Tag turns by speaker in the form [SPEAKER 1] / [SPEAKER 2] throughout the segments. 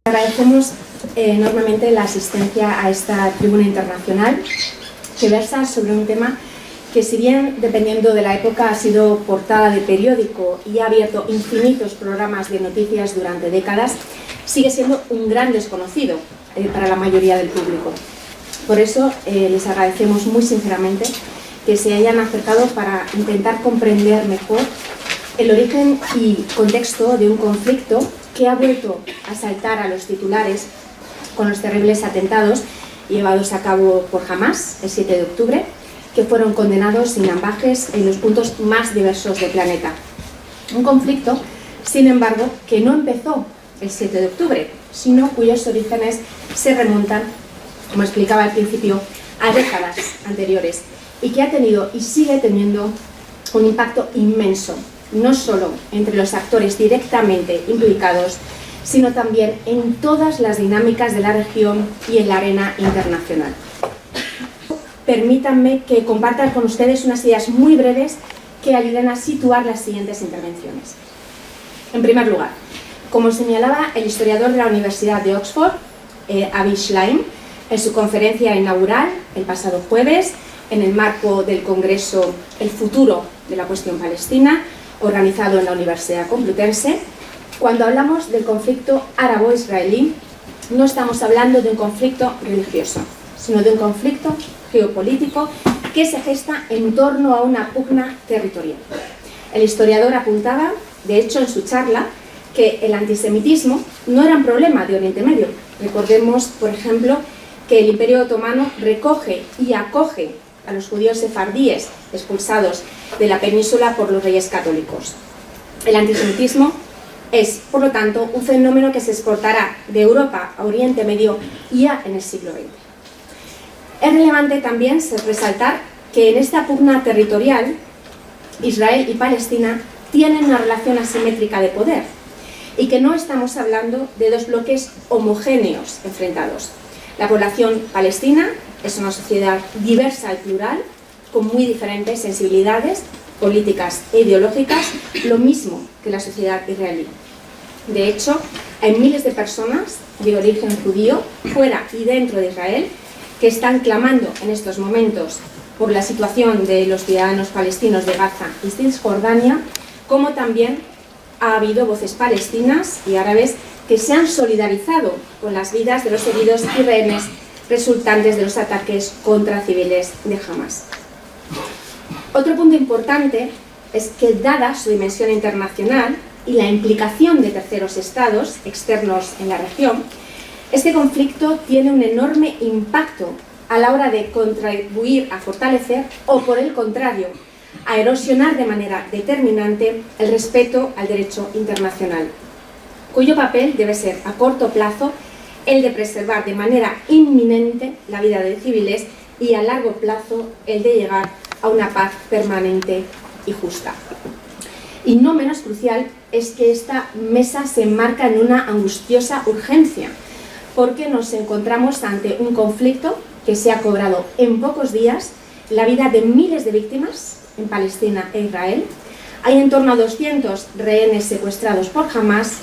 [SPEAKER 1] Agradecemos enormemente la asistencia a esta tribuna internacional que versa sobre un tema que, si bien dependiendo de la época ha sido portada de periódico y ha abierto infinitos programas de noticias durante décadas, sigue siendo un gran desconocido para la mayoría del público. Por eso les agradecemos muy sinceramente que se hayan acercado para intentar comprender mejor el origen y contexto de un conflicto que ha vuelto a saltar a los titulares con los terribles atentados llevados a cabo por Hamás el 7 de octubre, que fueron condenados sin ambages en los puntos más diversos del planeta. Un conflicto, sin embargo, que no empezó el 7 de octubre, sino cuyos orígenes se remontan, como explicaba al principio, a décadas anteriores, y que ha tenido y sigue teniendo un impacto inmenso, no solo entre los actores directamente implicados, sino también en todas las dinámicas de la región y en la arena internacional. Permítanme que comparta con ustedes unas ideas muy breves que ayuden a situar las siguientes intervenciones. En primer lugar, como señalaba el historiador de la Universidad de Oxford, Avi Shlaim, en su conferencia inaugural el pasado jueves, en el marco del Congreso El futuro de la cuestión palestina, organizado en la Universidad Complutense, cuando hablamos del conflicto árabo-israelí, no estamos hablando de un conflicto religioso, sino de un conflicto geopolítico que se gesta en torno a una pugna territorial. El historiador apuntaba, de hecho, en su charla, que el antisemitismo no era un problema de Oriente Medio. Recordemos, por ejemplo, que el Imperio Otomano recoge y acoge a los judíos sefardíes expulsados de la península por los reyes católicos. El antisemitismo es, por lo tanto, un fenómeno que se exportará de Europa a Oriente Medio ya en el siglo XX. Es relevante también resaltar que en esta pugna territorial, Israel y Palestina tienen una relación asimétrica de poder y que no estamos hablando de dos bloques homogéneos enfrentados. La población palestina es una sociedad diversa y plural, con muy diferentes sensibilidades políticas e ideológicas, lo mismo que la sociedad israelí. De hecho, hay miles de personas de origen judío, fuera y dentro de Israel, que están clamando en estos momentos por la situación de los ciudadanos palestinos de Gaza y Cisjordania, como también ha habido voces palestinas y árabes que se han solidarizado con las vidas de los heridos y rehenes resultantes de los ataques contra civiles de Hamás. Otro punto importante es que, dada su dimensión internacional y la implicación de terceros estados externos en la región, este conflicto tiene un enorme impacto a la hora de contribuir a fortalecer o, por el contrario, a erosionar de manera determinante el respeto al derecho internacional, cuyo papel debe ser a corto plazo el de preservar de manera inminente la vida de civiles y a largo plazo el de llegar a una paz permanente y justa. Y no menos crucial es que esta mesa se enmarca en una angustiosa urgencia, porque nos encontramos ante un conflicto que se ha cobrado en pocos días la vida de miles de víctimas en Palestina e Israel. Hay en torno a 200 rehenes secuestrados por Hamás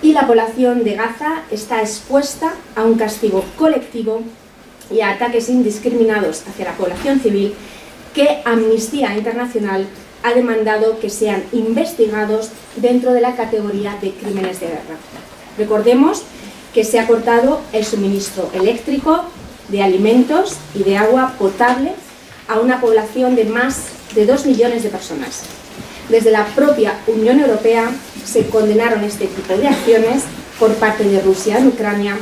[SPEAKER 1] y la población de Gaza está expuesta a un castigo colectivo y a ataques indiscriminados hacia la población civil que Amnistía Internacional ha demandado que sean investigados dentro de la categoría de crímenes de guerra. Recordemos que se ha cortado el suministro eléctrico, de alimentos y de agua potable a una población de más de 2 millones de personas. Desde la propia Unión Europea se condenaron este tipo de acciones por parte de Rusia en Ucrania,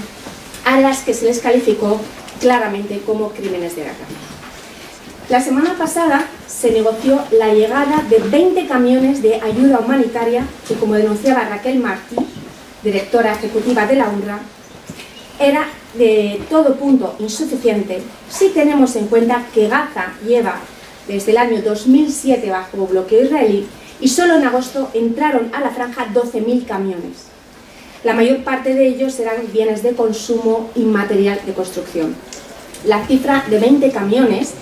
[SPEAKER 1] a las que se les calificó claramente como crímenes de guerra. La semana pasada se negoció la llegada de 20 camiones de ayuda humanitaria que, como denunciaba Raquel Martí, directora ejecutiva de la UNRWA, era de todo punto insuficiente si tenemos en cuenta que Gaza lleva desde el año 2007 bajo bloqueo israelí y solo en agosto entraron a la franja 12.000 camiones. La mayor parte de ellos eran bienes de consumo y material de construcción. La cifra de 20 camiones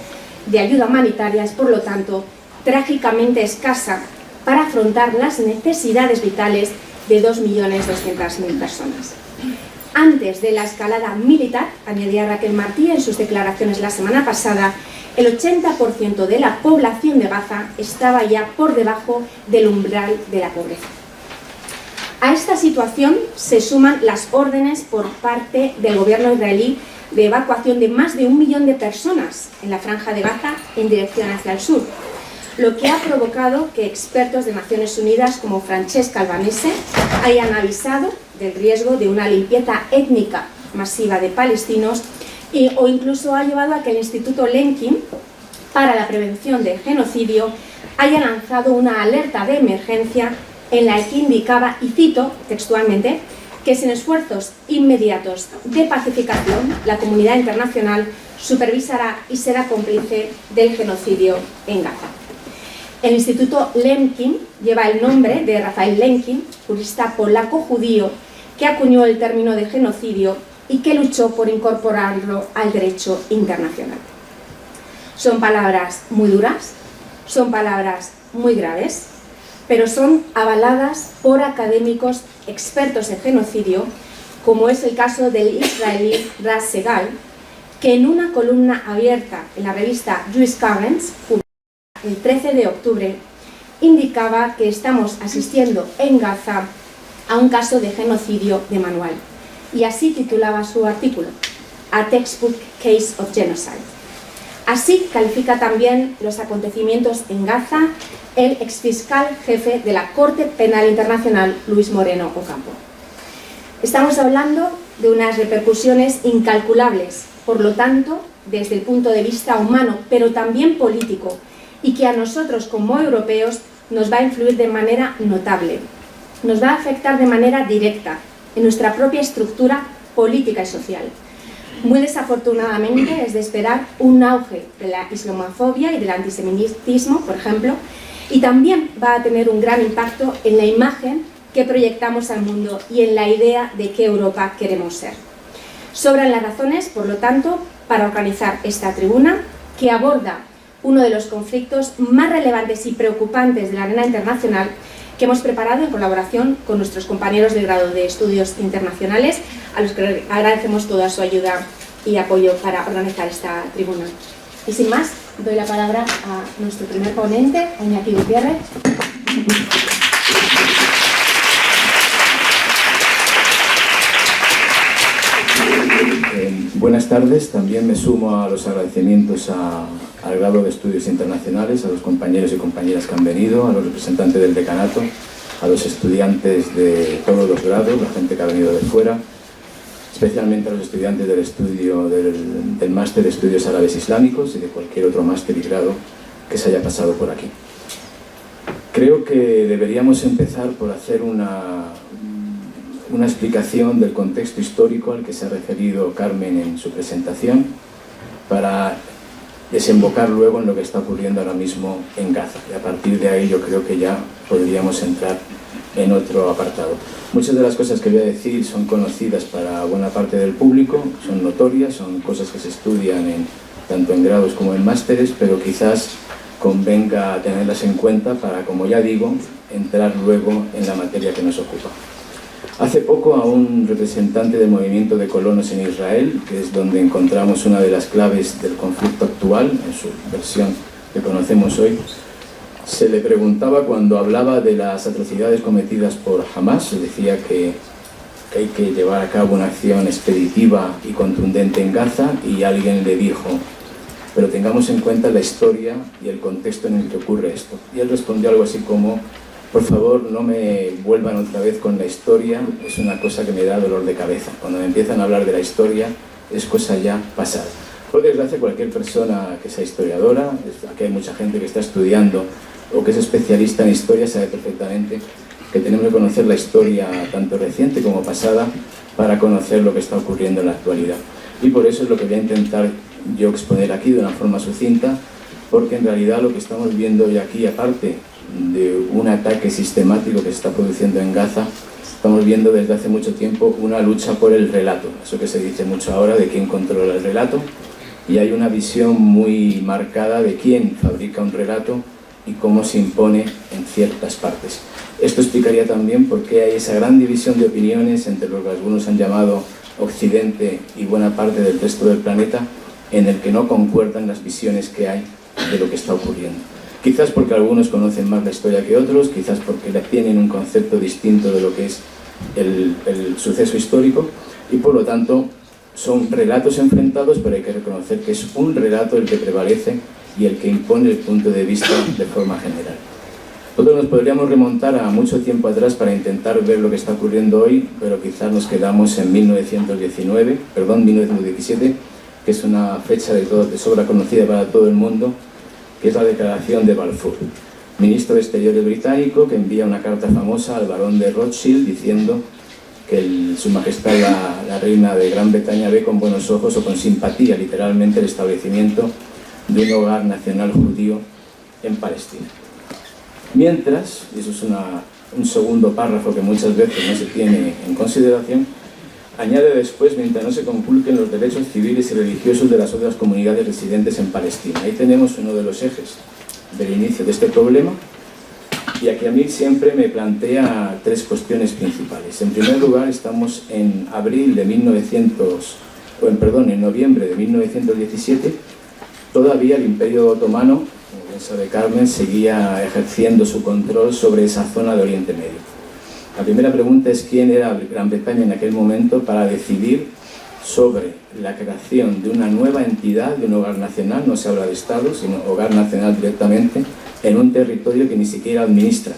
[SPEAKER 1] de ayuda humanitaria es, por lo tanto, trágicamente escasa para afrontar las necesidades vitales de 2.200.000 personas. Antes de la escalada militar, añadía Raquel Martí en sus declaraciones la semana pasada, el 80% de la población de Gaza estaba ya por debajo del umbral de la pobreza. A esta situación se suman las órdenes por parte del gobierno israelí de evacuación de más de 1 millón de personas en la franja de Gaza en dirección hacia el sur, lo que ha provocado que expertos de Naciones Unidas como Francesca Albanese hayan avisado del riesgo de una limpieza étnica masiva de palestinos o incluso ha llevado a que el Instituto Lemkin para la Prevención del Genocidio haya lanzado una alerta de emergencia en la que indicaba, y cito textualmente, que sin esfuerzos inmediatos de pacificación, la comunidad internacional supervisará y será cómplice del genocidio en Gaza. El Instituto Lemkin lleva el nombre de Rafael Lemkin, jurista polaco-judío que acuñó el término de genocidio y que luchó por incorporarlo al derecho internacional. Son palabras muy duras, son palabras muy graves, pero son avaladas por académicos expertos en genocidio, como es el caso del israelí Ras Segal, que en una columna abierta en la revista Jewish Currents, el 13 de octubre, indicaba que estamos asistiendo en Gaza a un caso de genocidio de manual, y así titulaba su artículo, A Textbook Case of Genocide. Así califica también los acontecimientos en Gaza el exfiscal jefe de la Corte Penal Internacional, Luis Moreno Ocampo. Estamos hablando de unas repercusiones incalculables, por lo tanto, desde el punto de vista humano, pero también político, y que a nosotros como europeos nos va a influir de manera notable, nos va a afectar de manera directa en nuestra propia estructura política y social. Muy desafortunadamente es de esperar un auge de la islamofobia y del antisemitismo, por ejemplo, y también va a tener un gran impacto en la imagen que proyectamos al mundo y en la idea de qué Europa queremos ser. Sobran las razones, por lo tanto, para organizar esta tribuna que aborda uno de los conflictos más relevantes y preocupantes de la arena internacional que hemos preparado en colaboración con nuestros compañeros del grado de Estudios Internacionales, a los que agradecemos toda su ayuda y apoyo para organizar esta tribuna. Y sin más, doy la palabra a nuestro primer ponente, Iñaki Gutiérrez.
[SPEAKER 2] Buenas tardes, también me sumo a los agradecimientos al grado de Estudios Internacionales, a los compañeros y compañeras que han venido, a los representantes del decanato, a los estudiantes de todos los grados, la gente que ha venido de fuera, especialmente a los estudiantes del máster de Estudios Árabes Islámicos y de cualquier otro máster y grado que se haya pasado por aquí. Creo que deberíamos empezar por hacer una explicación del contexto histórico al que se ha referido Carmen en su presentación, para desembocar luego en lo que está ocurriendo ahora mismo en Gaza. Y a partir de ahí yo creo que ya podríamos entrar en otro apartado. Muchas de las cosas que voy a decir son conocidas para buena parte del público, son notorias, son cosas que se estudian tanto en grados como en másteres, pero quizás convenga tenerlas en cuenta para, como ya digo, entrar luego en la materia que nos ocupa. Hace poco a un representante del movimiento de colonos en Israel, que es donde encontramos una de las claves del conflicto actual, en su versión que conocemos hoy, se le preguntaba cuando hablaba de las atrocidades cometidas por Hamas, se decía que hay que llevar a cabo una acción expeditiva y contundente en Gaza, y alguien le dijo, pero tengamos en cuenta la historia y el contexto en el que ocurre esto. Y él respondió algo así como, por favor, no me vuelvan otra vez con la historia, es una cosa que me da dolor de cabeza. Cuando me empiezan a hablar de la historia, es cosa ya pasada. Por desgracia, cualquier persona que sea historiadora, aquí hay mucha gente que está estudiando o que es especialista en historia, sabe perfectamente que tenemos que conocer la historia tanto reciente como pasada para conocer lo que está ocurriendo en la actualidad. Y por eso es lo que voy a intentar yo exponer aquí de una forma sucinta, porque en realidad lo que estamos viendo hoy aquí, aparte de un ataque sistemático que se está produciendo en Gaza, estamos viendo desde hace mucho tiempo una lucha por el relato, eso que se dice mucho ahora de quién controla el relato, y hay una visión muy marcada de quién fabrica un relato y cómo se impone en ciertas partes. Esto explicaría también por qué hay esa gran división de opiniones entre lo que algunos han llamado Occidente y buena parte del resto del planeta, en el que no concuerdan las visiones que hay de lo que está ocurriendo. Quizás porque algunos conocen más la historia que otros, quizás porque tienen un concepto distinto de lo que es el suceso histórico, y por lo tanto son relatos enfrentados, pero hay que reconocer que es un relato el que prevalece y el que impone el punto de vista de forma general. Nosotros nos podríamos remontar a mucho tiempo atrás para intentar ver lo que está ocurriendo hoy, pero quizás nos quedamos en 1917, que es una fecha de sobra conocida para todo el mundo, que es la declaración de Balfour, ministro de Exteriores británico, que envía una carta famosa al barón de Rothschild diciendo que Su Majestad la reina de Gran Bretaña ve con buenos ojos o con simpatía, literalmente, el establecimiento de un hogar nacional judío en Palestina. Mientras, y eso es un segundo párrafo que muchas veces no se tiene en consideración, añade después, mientras no se conculquen los derechos civiles y religiosos de las otras comunidades residentes en Palestina. Ahí tenemos uno de los ejes del inicio de este problema, y aquí a mí siempre me plantea tres cuestiones principales. En primer lugar, estamos en noviembre de 1917, todavía el Imperio Otomano, como bien sabe Carmen, seguía ejerciendo su control sobre esa zona de Oriente Medio. La primera pregunta es quién era Gran Bretaña en aquel momento para decidir sobre la creación de una nueva entidad, de un hogar nacional, no se habla de Estado, sino hogar nacional directamente, en un territorio que ni siquiera administra.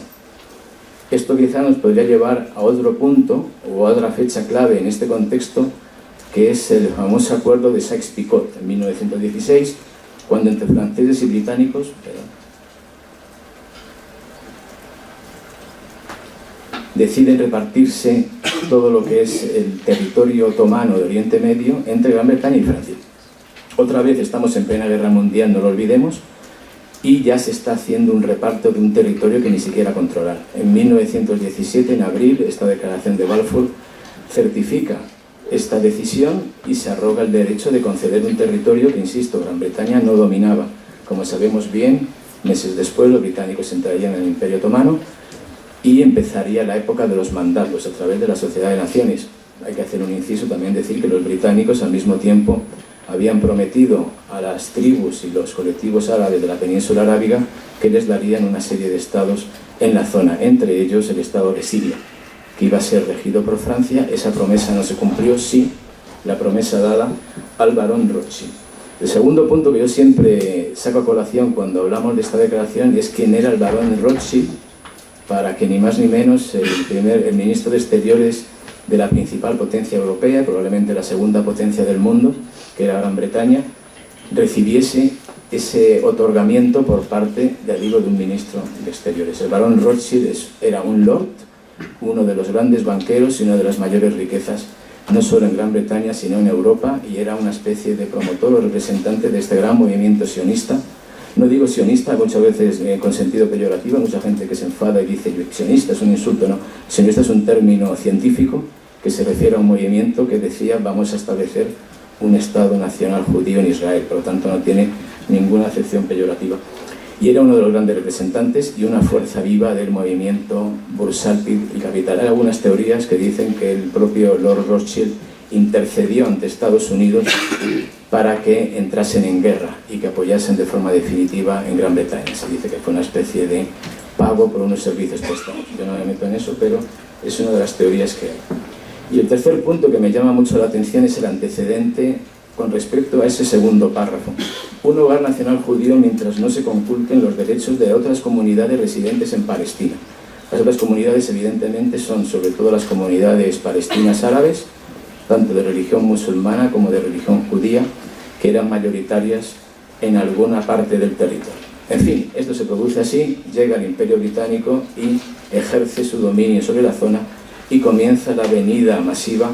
[SPEAKER 2] Esto quizá nos podría llevar a otro punto o a otra fecha clave en este contexto, que es el famoso acuerdo de Sykes-Picot en 1916, cuando entre franceses y británicos deciden repartirse todo lo que es el territorio otomano de Oriente Medio entre Gran Bretaña y Francia. Otra vez estamos en plena guerra mundial, no lo olvidemos, y ya se está haciendo un reparto de un territorio que ni siquiera controlar. En 1917, en abril, esta declaración de Balfour certifica esta decisión y se arroga el derecho de conceder un territorio que, insisto, Gran Bretaña no dominaba. Como sabemos bien, meses después los británicos entrarían en el Imperio Otomano y empezaría la época de los mandatos a través de la Sociedad de Naciones. Hay que hacer un inciso, también decir que los británicos al mismo tiempo habían prometido a las tribus y los colectivos árabes de la península arábiga que les darían una serie de estados en la zona, entre ellos el estado de Siria, que iba a ser regido por Francia. Esa promesa no se cumplió, sí, la promesa dada al barón Rothschild. El segundo punto que yo siempre saco a colación cuando hablamos de esta declaración es quién era el barón Rothschild, para que ni más ni menos el ministro de Exteriores de la principal potencia europea, probablemente la segunda potencia del mundo, que era Gran Bretaña, recibiese ese otorgamiento por parte de un ministro de Exteriores. El barón Rothschild era un lord, uno de los grandes banqueros y una de las mayores riquezas, no solo en Gran Bretaña, sino en Europa, y era una especie de promotor o representante de este gran movimiento sionista. No digo sionista, muchas veces con sentido peyorativo, mucha gente que se enfada y dice sionista es un insulto, no. Sionista es un término científico que se refiere a un movimiento que decía vamos a establecer un Estado nacional judío en Israel, por lo tanto no tiene ninguna acepción peyorativa. Y era uno de los grandes representantes y una fuerza viva del movimiento bursátil y capital. Hay algunas teorías que dicen que el propio Lord Rothschild intercedió ante Estados Unidos para que entrasen en guerra y que apoyasen de forma definitiva en Gran Bretaña. Se dice que fue una especie de pago por unos servicios prestados. Yo no me meto en eso, pero es una de las teorías que hay. Y el tercer punto que me llama mucho la atención es el antecedente con respecto a ese segundo párrafo. Un hogar nacional judío mientras no se conculquen los derechos de otras comunidades residentes en Palestina. Las otras comunidades evidentemente son sobre todo las comunidades palestinas árabes, tanto de religión musulmana como de religión judía, que eran mayoritarias en alguna parte del territorio. En fin, esto se produce así, llega el Imperio Británico y ejerce su dominio sobre la zona y comienza la venida masiva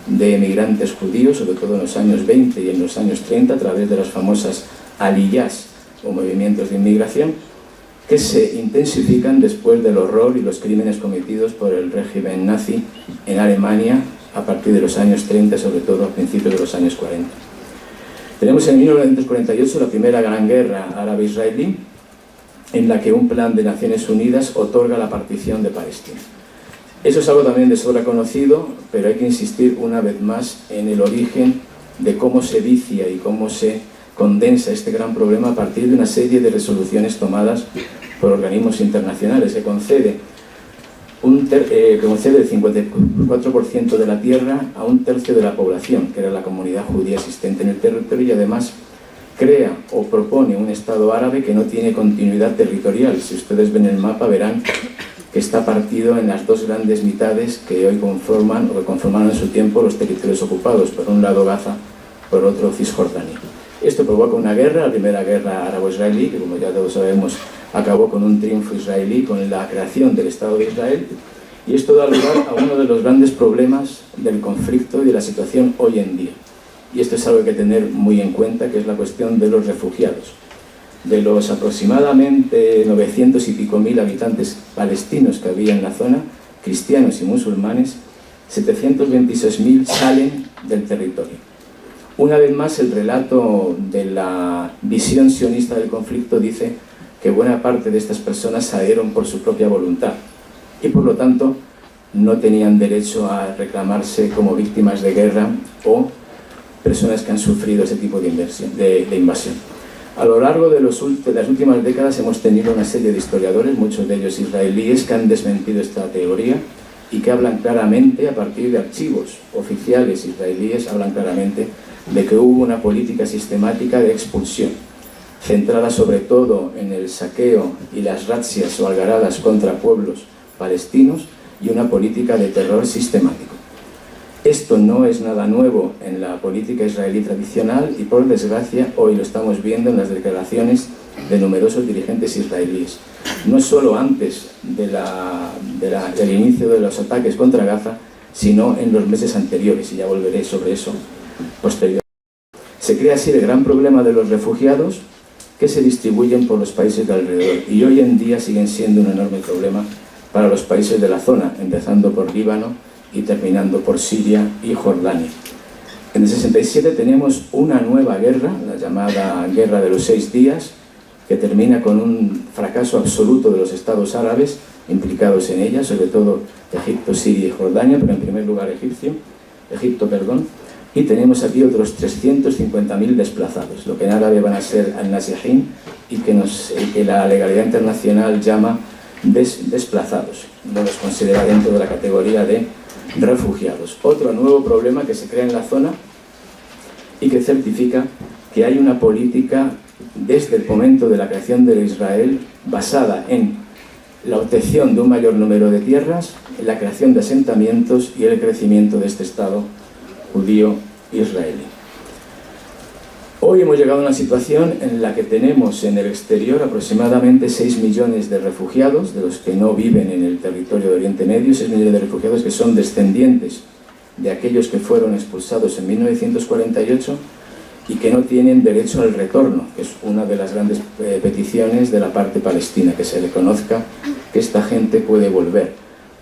[SPEAKER 2] de emigrantes judíos, sobre todo en los años 20 y en los años 30, a través de las famosas aliyás o movimientos de inmigración, que se intensifican después del horror y los crímenes cometidos por el régimen nazi en Alemania a partir de los años 30, sobre todo a principios de los años 40. Tenemos en 1948 la primera gran guerra árabe-israelí, en la que un plan de Naciones Unidas otorga la partición de Palestina. Eso es algo también de sobra conocido, pero hay que insistir una vez más en el origen de cómo se vicia y cómo se condensa este gran problema a partir de una serie de resoluciones tomadas por organismos internacionales que concede el 54% de la tierra a un tercio de la población, que era la comunidad judía existente en el territorio, y además crea o propone un Estado árabe que no tiene continuidad territorial. Si ustedes ven el mapa verán que está partido en las dos grandes mitades que hoy conforman o que conformaron en su tiempo los territorios ocupados, por un lado Gaza, por otro Cisjordania. Esto provoca una guerra, la primera guerra árabo-israelí, que como ya todos sabemos acabó con un triunfo israelí, con la creación del Estado de Israel, y esto da lugar a uno de los grandes problemas del conflicto y de la situación hoy en día. Y esto es algo que hay que tener muy en cuenta, que es la cuestión de los refugiados. De los aproximadamente 900 y pico mil habitantes palestinos que había en la zona, cristianos y musulmanes, 726.000 salen del territorio. Una vez más, el relato de la visión sionista del conflicto dice que buena parte de estas personas salieron por su propia voluntad y, por lo tanto, no tenían derecho a reclamarse como víctimas de guerra o personas que han sufrido ese tipo de invasión. A lo largo de las últimas décadas hemos tenido una serie de historiadores, muchos de ellos israelíes, que han desmentido esta teoría y que hablan claramente, a partir de archivos oficiales israelíes, hablan claramente de que hubo una política sistemática de expulsión, centrada sobre todo en el saqueo y las razzias o algaradas contra pueblos palestinos y una política de terror sistemático. Esto no es nada nuevo en la política israelí tradicional y, por desgracia, hoy lo estamos viendo en las declaraciones de numerosos dirigentes israelíes. No solo antes del inicio de los ataques contra Gaza, sino en los meses anteriores, y ya volveré sobre eso posteriormente. Se crea así el gran problema de los refugiados que se distribuyen por los países de alrededor, y hoy en día siguen siendo un enorme problema para los países de la zona, empezando por Líbano y terminando por Siria y Jordania. En el 67 tenemos una nueva guerra, la llamada Guerra de los 6 días, que termina con un fracaso absoluto de los estados árabes implicados en ella, sobre todo Egipto, Siria y Jordania, pero en primer lugar Egipto, y tenemos aquí otros 350.000 desplazados, lo que en árabe van a ser al-Nasihin y que la legalidad internacional llama desplazados, no los considera dentro de la categoría de refugiados. Otro nuevo problema que se crea en la zona y que certifica que hay una política desde el momento de la creación de Israel basada en la obtención de un mayor número de tierras, en la creación de asentamientos y el crecimiento de este Estado judío israelí. Hoy hemos llegado a una situación en la que tenemos en el exterior aproximadamente 6 millones de refugiados, de los que no viven en el territorio de Oriente Medio, 6 millones de refugiados que son descendientes de aquellos que fueron expulsados en 1948 y que no tienen derecho al retorno, que es una de las grandes peticiones de la parte palestina, que se reconozca que esta gente puede volver,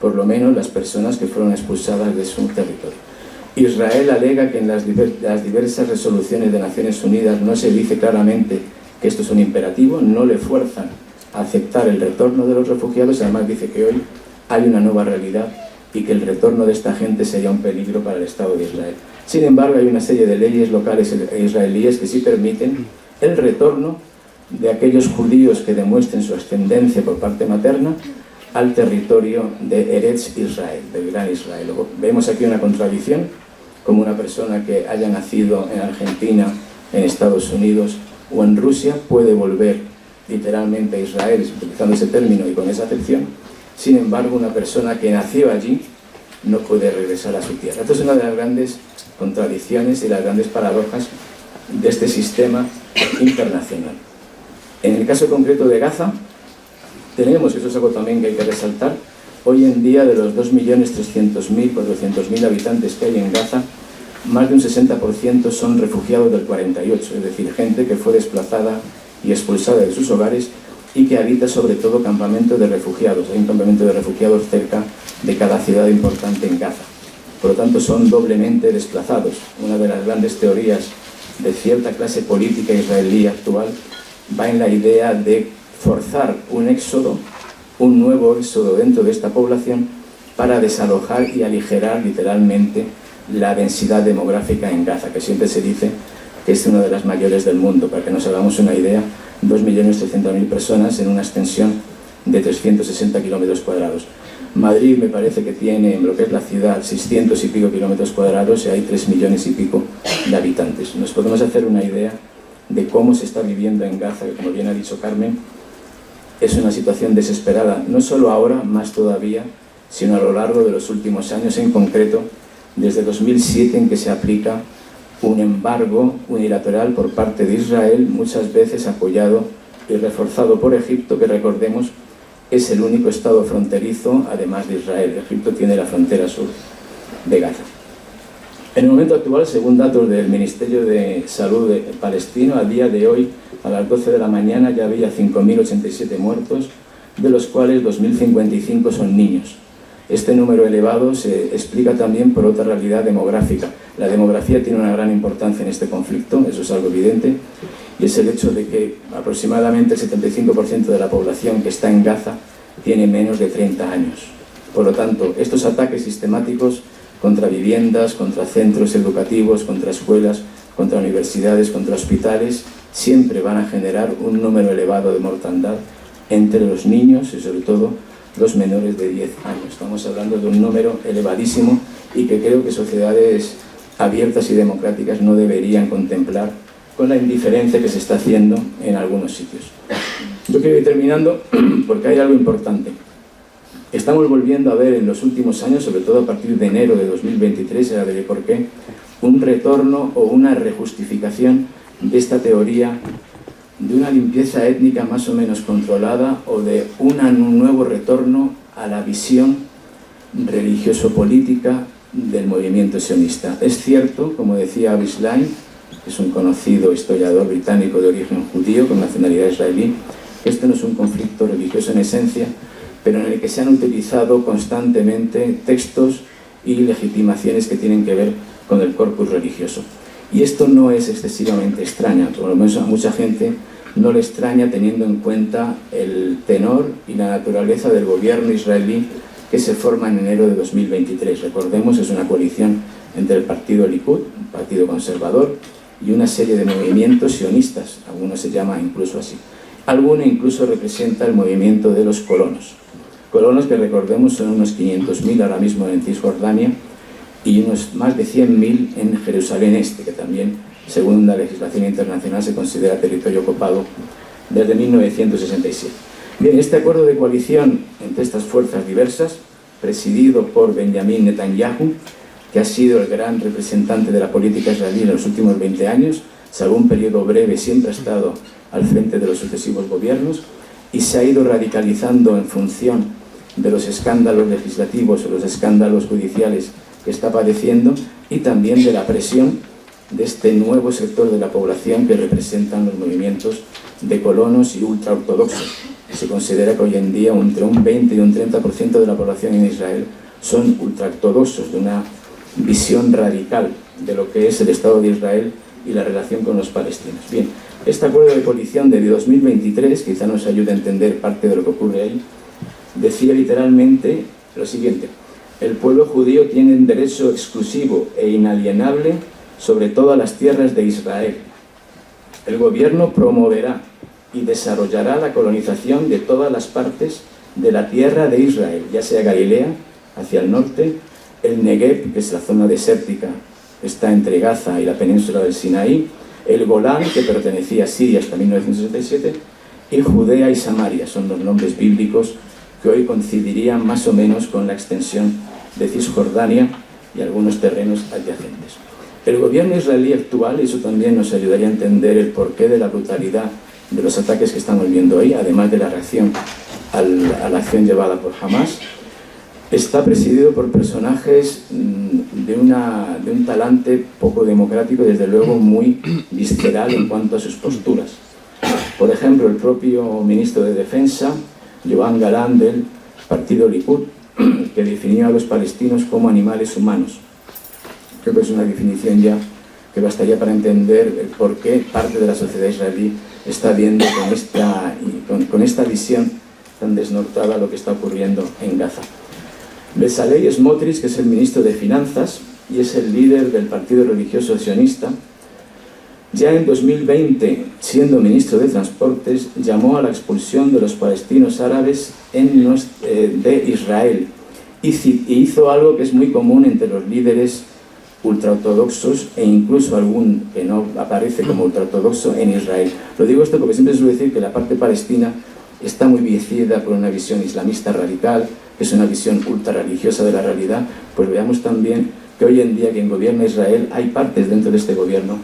[SPEAKER 2] por lo menos las personas que fueron expulsadas de su territorio. Israel alega que en las diversas resoluciones de Naciones Unidas no se dice claramente que esto es un imperativo, no le fuerzan a aceptar el retorno de los refugiados, además dice que hoy hay una nueva realidad y que el retorno de esta gente sería un peligro para el Estado de Israel. Sin embargo, hay una serie de leyes locales israelíes que sí permiten el retorno de aquellos judíos que demuestren su ascendencia por parte materna al territorio de Eretz Israel, del Gran Israel. Vemos aquí una contradicción, como una persona que haya nacido en Argentina, en Estados Unidos o en Rusia puede volver literalmente a Israel, utilizando ese término y con esa acepción. Sin embargo, una persona que nació allí no puede regresar a su tierra. Esto es una de las grandes contradicciones y las grandes paradojas de este sistema internacional. En el caso concreto de Gaza, tenemos, eso es algo también que hay que resaltar, hoy en día de los 2.300.000, 400.000 habitantes que hay en Gaza, más de un 60% son refugiados del 48, es decir, gente que fue desplazada y expulsada de sus hogares y que habita sobre todo campamentos de refugiados. Hay un campamento de refugiados cerca de cada ciudad importante en Gaza. Por lo tanto, son doblemente desplazados. Una de las grandes teorías de cierta clase política israelí actual va en la idea de forzar un éxodo, un nuevo éxodo dentro de esta población para desalojar y aligerar literalmente la densidad demográfica en Gaza, que siempre se dice que es una de las mayores del mundo. Para que nos hagamos una idea, 2.300.000 personas en una extensión de 360 kilómetros cuadrados. Madrid me parece que tiene, en lo que es la ciudad, 600 y pico kilómetros cuadrados y hay 3 millones y pico de habitantes. Nos podemos hacer una idea de cómo se está viviendo en Gaza, que como bien ha dicho Carmen, es una situación desesperada, no solo ahora, más todavía, sino a lo largo de los últimos años, en concreto desde 2007, en que se aplica un embargo unilateral por parte de Israel, muchas veces apoyado y reforzado por Egipto, que recordemos es el único estado fronterizo, además de Israel. Egipto tiene la frontera sur de Gaza. En el momento actual, según datos del Ministerio de Salud palestino, a día de hoy, a las 12 de la mañana, ya había 5.087 muertos, de los cuales 2.055 son niños. Este número elevado se explica también por otra realidad demográfica. La demografía tiene una gran importancia en este conflicto, eso es algo evidente, y es el hecho de que aproximadamente el 75% de la población que está en Gaza tiene menos de 30 años. Por lo tanto, estos ataques sistemáticos contra viviendas, contra centros educativos, contra escuelas, contra universidades, contra hospitales, siempre van a generar un número elevado de mortandad entre los niños y sobre todo los menores de 10 años. Estamos hablando de un número elevadísimo y que creo que sociedades abiertas y democráticas no deberían contemplar con la indiferencia que se está haciendo en algunos sitios. Yo quiero ir terminando porque hay algo importante. Estamos volviendo a ver en los últimos años, sobre todo a partir de enero de 2023, ya veré por qué, un retorno o una rejustificación de esta teoría de una limpieza étnica más o menos controlada o de un nuevo retorno a la visión religioso-política del movimiento sionista. Es cierto, como decía Avi Shlaim, que es un conocido historiador británico de origen judío con nacionalidad israelí, que este no es un conflicto religioso en esencia, pero en el que se han utilizado constantemente textos y legitimaciones que tienen que ver con el corpus religioso. Y esto no es excesivamente extraño, por lo menos a mucha gente no le extraña teniendo en cuenta el tenor y la naturaleza del gobierno israelí que se forma en enero de 2023. Recordemos, es una coalición entre el partido Likud, un partido conservador, y una serie de movimientos sionistas, algunos se llama incluso así. Alguno incluso representa el movimiento de los colonos. Colonos que recordemos son unos 500.000 ahora mismo en Cisjordania y unos más de 100.000 en Jerusalén Este, que también, según la legislación internacional, se considera territorio ocupado desde 1967. Bien, este acuerdo de coalición entre estas fuerzas diversas, presidido por Benjamin Netanyahu, que ha sido el gran representante de la política israelí en los últimos 20 años, salvo un periodo breve, siempre ha estado al frente de los sucesivos gobiernos, y se ha ido radicalizando en función de los escándalos legislativos o los escándalos judiciales que está padeciendo y también de la presión de este nuevo sector de la población que representan los movimientos de colonos y ultraortodoxos. Se considera que hoy en día entre un 20 y un 30% de la población en Israel son ultraortodoxos, de una visión radical de lo que es el Estado de Israel y la relación con los palestinos. Bien, este acuerdo de coalición de 2023, quizá nos ayude a entender parte de lo que ocurre ahí, decía literalmente lo siguiente: el pueblo judío tiene un derecho exclusivo e inalienable sobre todas las tierras de Israel. El gobierno promoverá y desarrollará la colonización de todas las partes de la tierra de Israel, ya sea Galilea, hacia el norte, el Negev, que es la zona desértica, está entre Gaza y la península del Sinaí, el Golán, que pertenecía a Siria hasta 1967, y Judea y Samaria, son los nombres bíblicos que hoy coincidirían más o menos con la extensión de Cisjordania y algunos terrenos adyacentes. El gobierno israelí actual, y eso también nos ayudaría a entender el porqué de la brutalidad de los ataques que estamos viendo hoy, además de la reacción a la acción llevada por Hamas, está presidido por personajes de un talante poco democrático, desde luego muy visceral en cuanto a sus posturas. Por ejemplo, el propio ministro de Defensa, Yoav Gallant, del partido Likud, que definió a los palestinos como animales humanos. Creo que es una definición ya que bastaría para entender el por qué parte de la sociedad israelí está viendo con esta visión tan desnortada lo que está ocurriendo en Gaza. Bezalel Smotrich, que es el ministro de Finanzas y es el líder del partido religioso sionista, ya en 2020, siendo ministro de Transportes, llamó a la expulsión de los palestinos árabes de Israel y hizo algo que es muy común entre los líderes ultraortodoxos e incluso algún que no aparece como ultraortodoxo en Israel. Lo digo esto porque siempre suelo decir que la parte palestina está muy viecida por una visión islamista radical, que es una visión ultrarreligiosa de la realidad. Pues veamos también que hoy en día quien gobierna Israel, hay partes dentro de este gobierno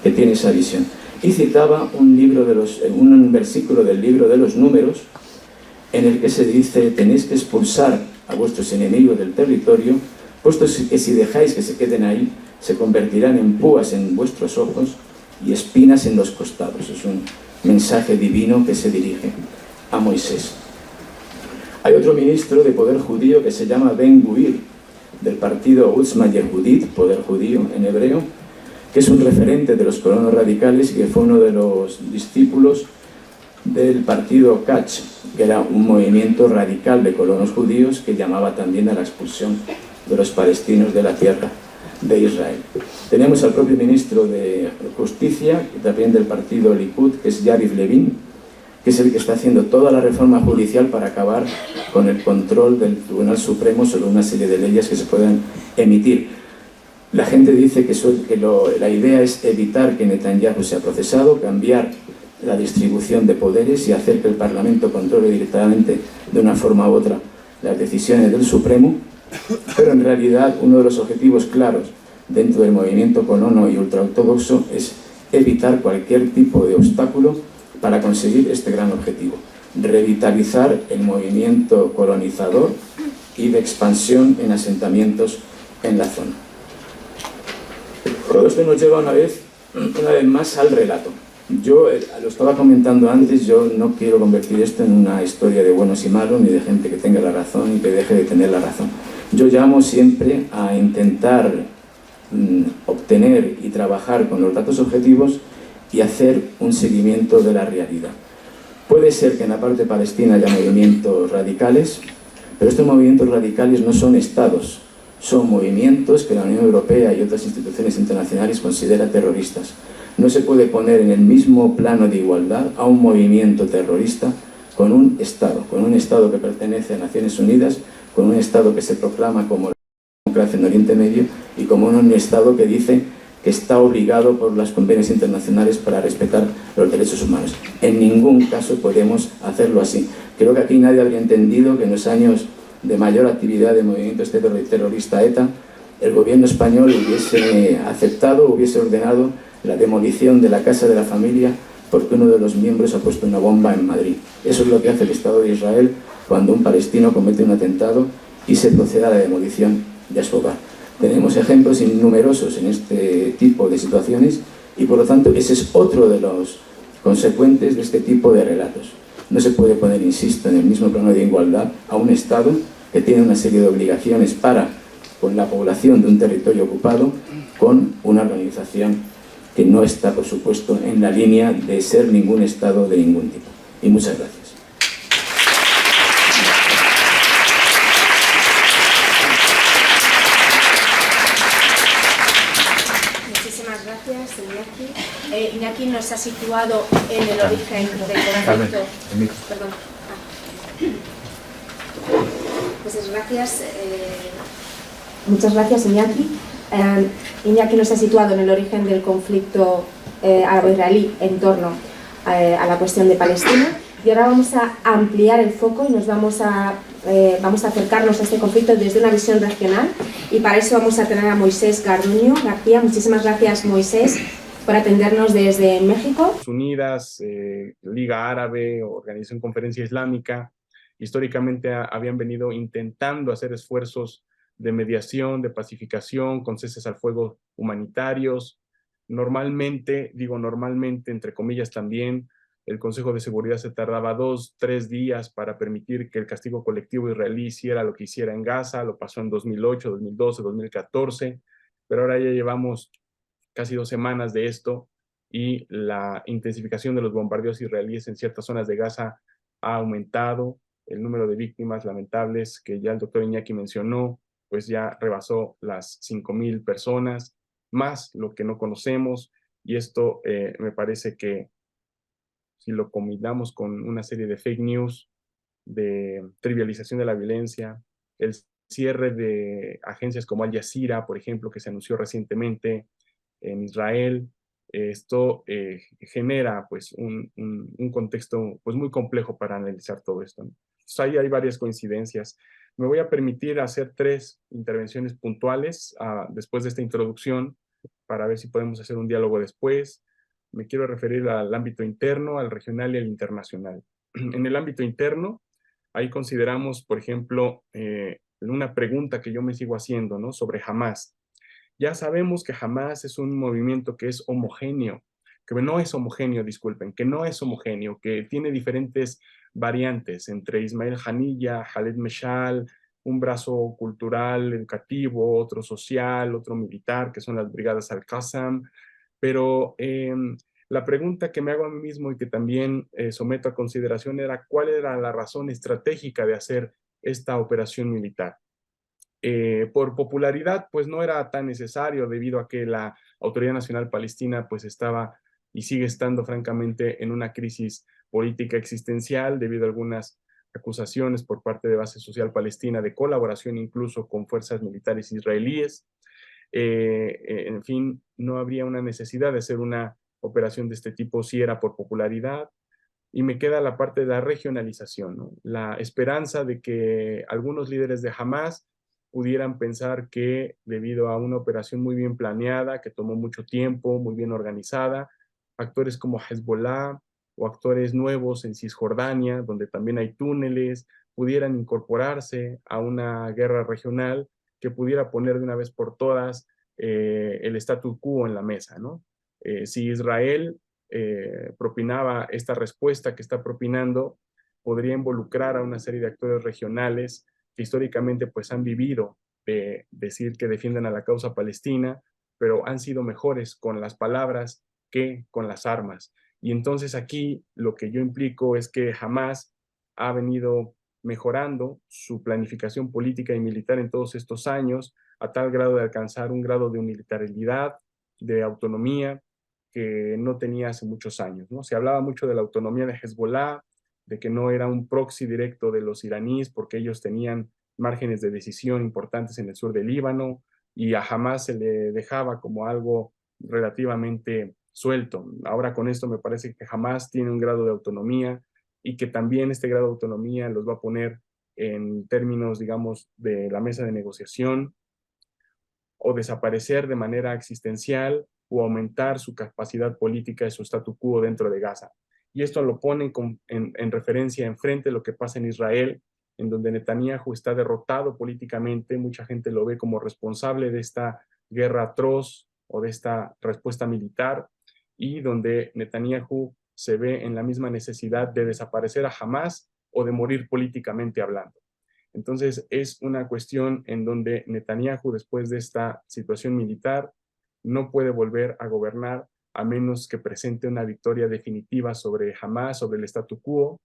[SPEAKER 2] que tiene esa visión. Y citaba un versículo del libro de los Números, en el que se dice: tenéis que expulsar a vuestros enemigos del territorio, puesto que si dejáis que se queden ahí, se convertirán en púas en vuestros ojos y espinas en los costados. Es un mensaje divino que se dirige a Moisés. Hay otro ministro de poder judío que se llama Ben-Gvir, del partido Otzma Yehudit, poder judío en hebreo, que es un referente de los colonos radicales y que fue uno de los discípulos del partido Kach, que era un movimiento radical de colonos judíos que llamaba también a la expulsión de los palestinos de la tierra de Israel. Tenemos al propio ministro de Justicia, también del partido Likud, que es Yariv Levin, que es el que está haciendo toda la reforma judicial para acabar con el control del Tribunal Supremo sobre una serie de leyes que se puedan emitir. La gente dice que la idea es evitar que Netanyahu sea procesado, cambiar la distribución de poderes y hacer que el Parlamento controle directamente de una forma u otra las decisiones del Supremo, pero en realidad uno de los objetivos claros dentro del movimiento colono y ultraortodoxo es evitar cualquier tipo de obstáculo para conseguir este gran objetivo: revitalizar el movimiento colonizador y de expansión en asentamientos en la zona. Todo esto nos lleva una vez más al relato. Yo lo estaba comentando antes, yo no quiero convertir esto en una historia de buenos y malos, ni de gente que tenga la razón y que deje de tener la razón. Yo llamo siempre a intentar obtener y trabajar con los datos objetivos y hacer un seguimiento de la realidad. Puede ser que en la parte palestina haya movimientos radicales, pero estos movimientos radicales no son estados, son movimientos que la Unión Europea y otras instituciones internacionales consideran terroristas. No se puede poner en el mismo plano de igualdad a un movimiento terrorista con un Estado que pertenece a Naciones Unidas, con un Estado que se proclama como la democracia en Oriente Medio y como un Estado que dice que está obligado por las convenios internacionales para respetar los derechos humanos. En ningún caso podemos hacerlo así. Creo que aquí nadie habría entendido que en los años de mayor actividad de movimiento terrorista ETA, el gobierno español hubiese aceptado, hubiese ordenado la demolición de la Casa de la Familia porque uno de los miembros ha puesto una bomba en Madrid. Eso es lo que hace el Estado de Israel cuando un palestino comete un atentado y se procede a la demolición de su hogar. Tenemos ejemplos innumerosos en este tipo de situaciones y por lo tanto ese es otro de los consecuentes de este tipo de relatos. No se puede poner, insisto, en el mismo plano de igualdad a un Estado que tiene una serie de obligaciones para con la población de un territorio ocupado con una organización que no está, por supuesto, en la línea de ser ningún Estado de ningún tipo. Y muchas gracias.
[SPEAKER 1] Muchísimas gracias, Iñaki. Iñaki nos ha situado en el origen del conflicto. Perdón. Pues gracias. Muchas gracias, Iñaki. Iñaki nos ha situado en el origen del conflicto árabe-israelí en torno a la cuestión de Palestina, y ahora vamos a ampliar el foco y nos vamos a acercarnos a este conflicto desde una visión regional, y para eso vamos a tener a Moisés Garduño García. Muchísimas gracias, Moisés, por atendernos desde México.
[SPEAKER 3] Unidas, Liga Árabe, Organización Conferencia Islámica, históricamente habían venido intentando hacer esfuerzos de mediación, de pacificación, con ceses al fuego humanitarios. Normalmente, digo normalmente, entre comillas también, el Consejo de Seguridad se tardaba 2-3 días para permitir que el castigo colectivo israelí hiciera lo que hiciera en Gaza. Lo pasó en 2008, 2012, 2014, pero ahora ya llevamos casi 2 semanas de esto y la intensificación de los bombardeos israelíes en ciertas zonas de Gaza ha aumentado. el número de víctimas lamentables que ya el doctor Iñaki mencionó, pues ya rebasó las 5,000 personas, más lo que no conocemos, y esto me parece que si lo combinamos con una serie de fake news, de trivialización de la violencia, el cierre de agencias como Al Jazeera, por ejemplo, que se anunció recientemente en Israel, esto genera pues un contexto pues muy complejo para analizar todo esto, ¿no? Entonces, ahí hay varias coincidencias. Me voy a permitir hacer 3 intervenciones puntuales después de esta introducción para ver si podemos hacer un diálogo después. Me quiero referir al ámbito interno, al regional y al internacional. En el ámbito interno, ahí consideramos, por ejemplo, una pregunta que yo me sigo haciendo, ¿no? Sobre Hamás. Ya sabemos que Hamás es un movimiento que es homogéneo, que no es homogéneo, disculpen, que no es homogéneo, que tiene diferentes variantes entre Ismail Haniyeh, Khaled Meshal, un brazo cultural, educativo, otro social, otro militar, que son las brigadas Al-Qassam, pero la pregunta que me hago a mí mismo y que también someto a consideración era cuál era la razón estratégica de hacer esta operación militar. Por popularidad, pues no era tan necesario debido a que la Autoridad Nacional Palestina pues estaba y sigue estando francamente en una crisis política existencial debido a algunas acusaciones por parte de Base Social Palestina de colaboración incluso con fuerzas militares israelíes. En fin, no habría una necesidad de hacer una operación de este tipo si era por popularidad. Y me queda la parte de la regionalización, ¿no? La esperanza de que algunos líderes de Hamas pudieran pensar que debido a una operación muy bien planeada, que tomó mucho tiempo, muy bien organizada, actores como Hezbollah o actores nuevos en Cisjordania, donde también hay túneles, pudieran incorporarse a una guerra regional que pudiera poner de una vez por todas el statu quo en la mesa, ¿no? Si Israel propinaba esta respuesta que está propinando, podría involucrar a una serie de actores regionales que históricamente pues han vivido de decir que defienden a la causa palestina, pero han sido mejores con las palabras que con las armas. Y entonces aquí lo que yo implico es que Hamas ha venido mejorando su planificación política y militar en todos estos años, a tal grado de alcanzar un grado de unilateralidad, de autonomía, que no tenía hace muchos años, ¿no? Se hablaba mucho de la autonomía de Hezbollah, de que no era un proxy directo de los iraníes porque ellos tenían márgenes de decisión importantes en el sur del Líbano y a Hamas se le dejaba como algo relativamente suelto. Ahora con esto me parece que Hamas tiene un grado de autonomía y que también este grado de autonomía los va a poner en términos, digamos, de la mesa de negociación o desaparecer de manera existencial o aumentar su capacidad política y su statu quo dentro de Gaza. Y esto lo pone en referencia enfrente de lo que pasa en Israel, en donde Netanyahu está derrotado políticamente, mucha gente lo ve como responsable de esta guerra atroz o de esta respuesta militar, y donde Netanyahu se ve en la misma necesidad de desaparecer a Hamas o de morir políticamente hablando. Entonces es una cuestión en donde Netanyahu, después de esta situación militar, no puede volver a gobernar a menos que presente una victoria definitiva sobre Hamas, sobre el statu quo.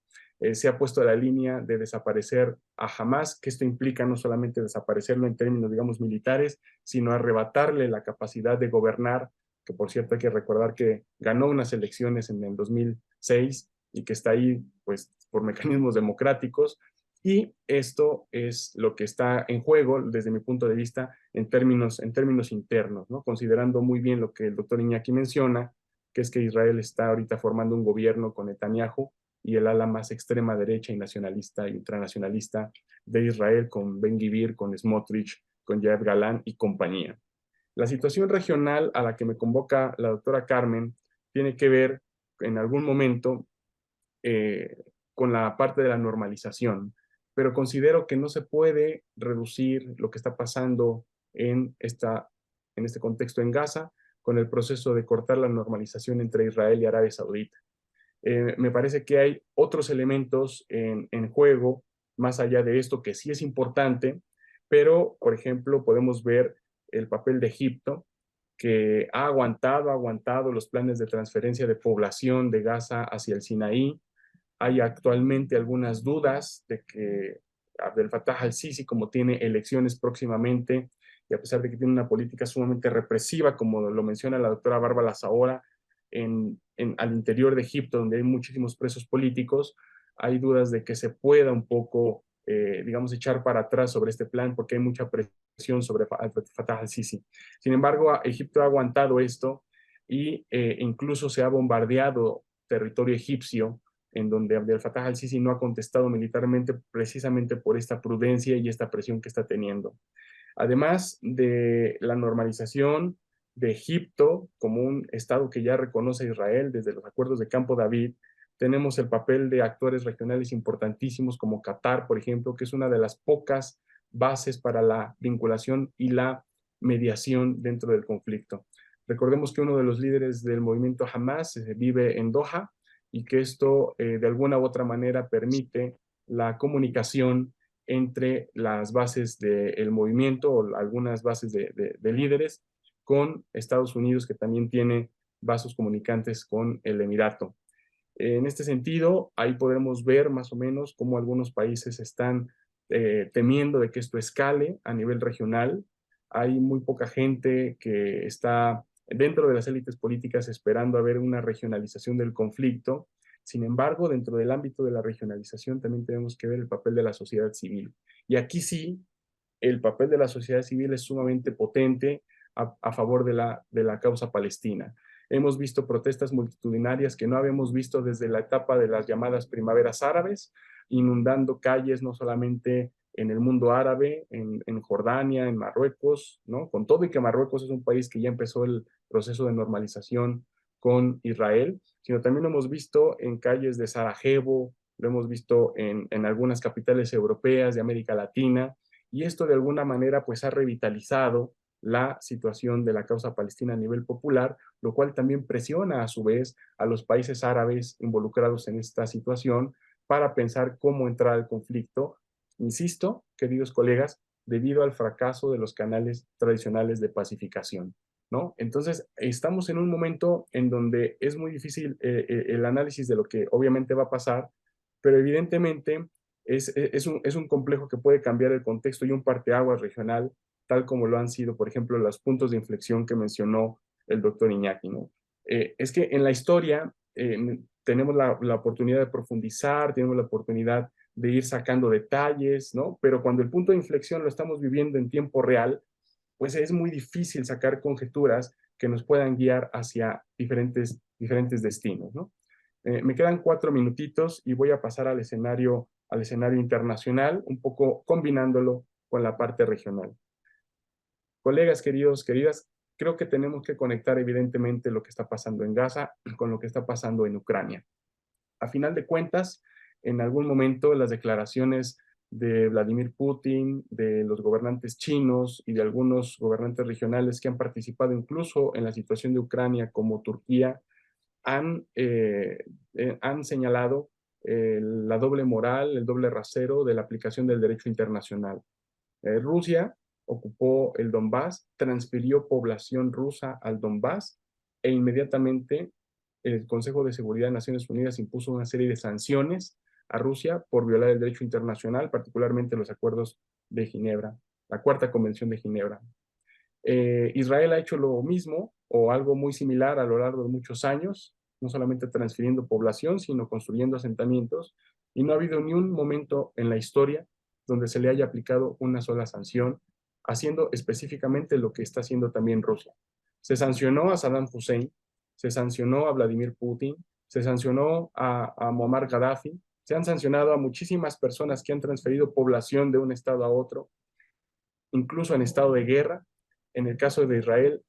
[SPEAKER 3] Se ha puesto a la línea de desaparecer a Hamas, que esto implica no solamente desaparecerlo en términos, digamos, militares, sino arrebatarle la capacidad de gobernar, que por cierto hay que recordar que ganó unas elecciones en el 2006 y que está ahí, pues, por mecanismos democráticos. Y esto es lo que está en juego desde mi punto de vista en términos internos, ¿no? Considerando muy bien lo que el doctor Iñaki menciona, que es que Israel está ahorita formando un gobierno con Netanyahu y el ala más extrema derecha y nacionalista y ultranacionalista de Israel con Ben Gvir, con Smotrich, con Yair Galán y compañía. La situación regional a la que me convoca la doctora Carmen tiene que ver en algún momento con la parte de la normalización, pero considero que no se puede reducir lo que está pasando en este contexto en Gaza con el proceso de cortar la normalización entre Israel y Arabia Saudita. Me parece que hay otros elementos en juego, más allá de esto, que sí es importante, pero, por ejemplo, podemos ver el papel de Egipto, que ha aguantado los planes de transferencia de población de Gaza hacia el Sinaí, Hay actualmente algunas dudas de que Abdel Fattah al-Sisi, como tiene elecciones próximamente, y a pesar de que tiene una política sumamente represiva, como lo menciona la doctora Bárbara Zahora, al interior de Egipto, donde hay muchísimos presos políticos, hay dudas de que se pueda un poco, digamos, echar para atrás sobre este plan, porque hay mucha presión sobre Fattah al-Sisi. Sin embargo, Egipto ha aguantado esto y incluso se ha bombardeado territorio egipcio, en donde Abdel Fattah al-Sisi no ha contestado militarmente precisamente por esta prudencia y esta presión que está teniendo. Además de la normalización de Egipto como un estado que ya reconoce a Israel desde los acuerdos de Campo David, tenemos el papel de actores regionales importantísimos como Qatar, por ejemplo, que es una de las pocas bases para la vinculación y la mediación dentro del conflicto. Recordemos que uno de los líderes del movimiento Hamas vive en Doha y que esto de alguna u otra manera permite la comunicación entre las bases del movimiento o algunas bases de líderes con Estados Unidos, que también tiene vasos comunicantes con el Emirato. En este sentido, ahí podremos ver más o menos cómo algunos países están temiendo de que esto escale a nivel regional. Hay muy poca gente que está dentro de las élites políticas esperando a ver una regionalización del conflicto. Sin embargo, dentro del ámbito de la regionalización también tenemos que ver el papel de la sociedad civil. Y aquí sí, el papel de la sociedad civil es sumamente potente a favor de la causa palestina. Hemos visto protestas multitudinarias que no habíamos visto desde la etapa de las llamadas primaveras árabes, inundando calles no solamente en el mundo árabe, en Jordania, en Marruecos, ¿no? Con todo y que Marruecos es un país que ya empezó el proceso de normalización con Israel, sino también lo hemos visto en calles de Sarajevo, lo hemos visto en algunas capitales europeas de América Latina, y esto de alguna manera pues ha revitalizado la situación de la causa palestina a nivel popular, lo cual también presiona a su vez a los países árabes involucrados en esta situación para pensar cómo entrar al conflicto. Insisto, queridos colegas, debido al fracaso de los canales tradicionales de pacificación, ¿no? Entonces, estamos en un momento en donde es muy difícil el análisis de lo que obviamente va a pasar, pero evidentemente es un complejo que puede cambiar el contexto y un parteaguas regional, tal como lo han sido, por ejemplo, los puntos de inflexión que mencionó el doctor Iñaki, ¿no? Es que en la historia tenemos la oportunidad de profundizar, tenemos la oportunidad de ir sacando detalles, ¿no? Pero cuando el punto de inflexión lo estamos viviendo en tiempo real, pues es muy difícil sacar conjeturas que nos puedan guiar hacia diferentes destinos, ¿no? Me quedan 4 minutitos y voy a pasar al escenario internacional, un poco combinándolo con la parte regional. Colegas queridos, queridas, creo que tenemos que conectar evidentemente lo que está pasando en Gaza con lo que está pasando en Ucrania. A final de cuentas, en algún momento las declaraciones de Vladimir Putin, de los gobernantes chinos y de algunos gobernantes regionales que han participado incluso en la situación de Ucrania, como Turquía, han señalado la doble moral, el doble rasero de la aplicación del derecho internacional. Rusia ocupó el Donbass, transfirió población rusa al Donbass e inmediatamente el Consejo de Seguridad de Naciones Unidas impuso una serie de sanciones a Rusia por violar el derecho internacional, particularmente los acuerdos de Ginebra, la Cuarta Convención de Ginebra. Israel ha hecho lo mismo o algo muy similar a lo largo de muchos años, no solamente transfiriendo población, sino construyendo asentamientos, y no ha habido ni un momento en la historia donde se le haya aplicado una sola sanción, haciendo específicamente lo que está haciendo también Rusia. Se sancionó a Saddam Hussein, se sancionó a Vladimir Putin, se sancionó a Muammar Gaddafi, se han sancionado a muchísimas personas que han transferido población de un estado a otro, incluso en estado de guerra. En el caso de Israel,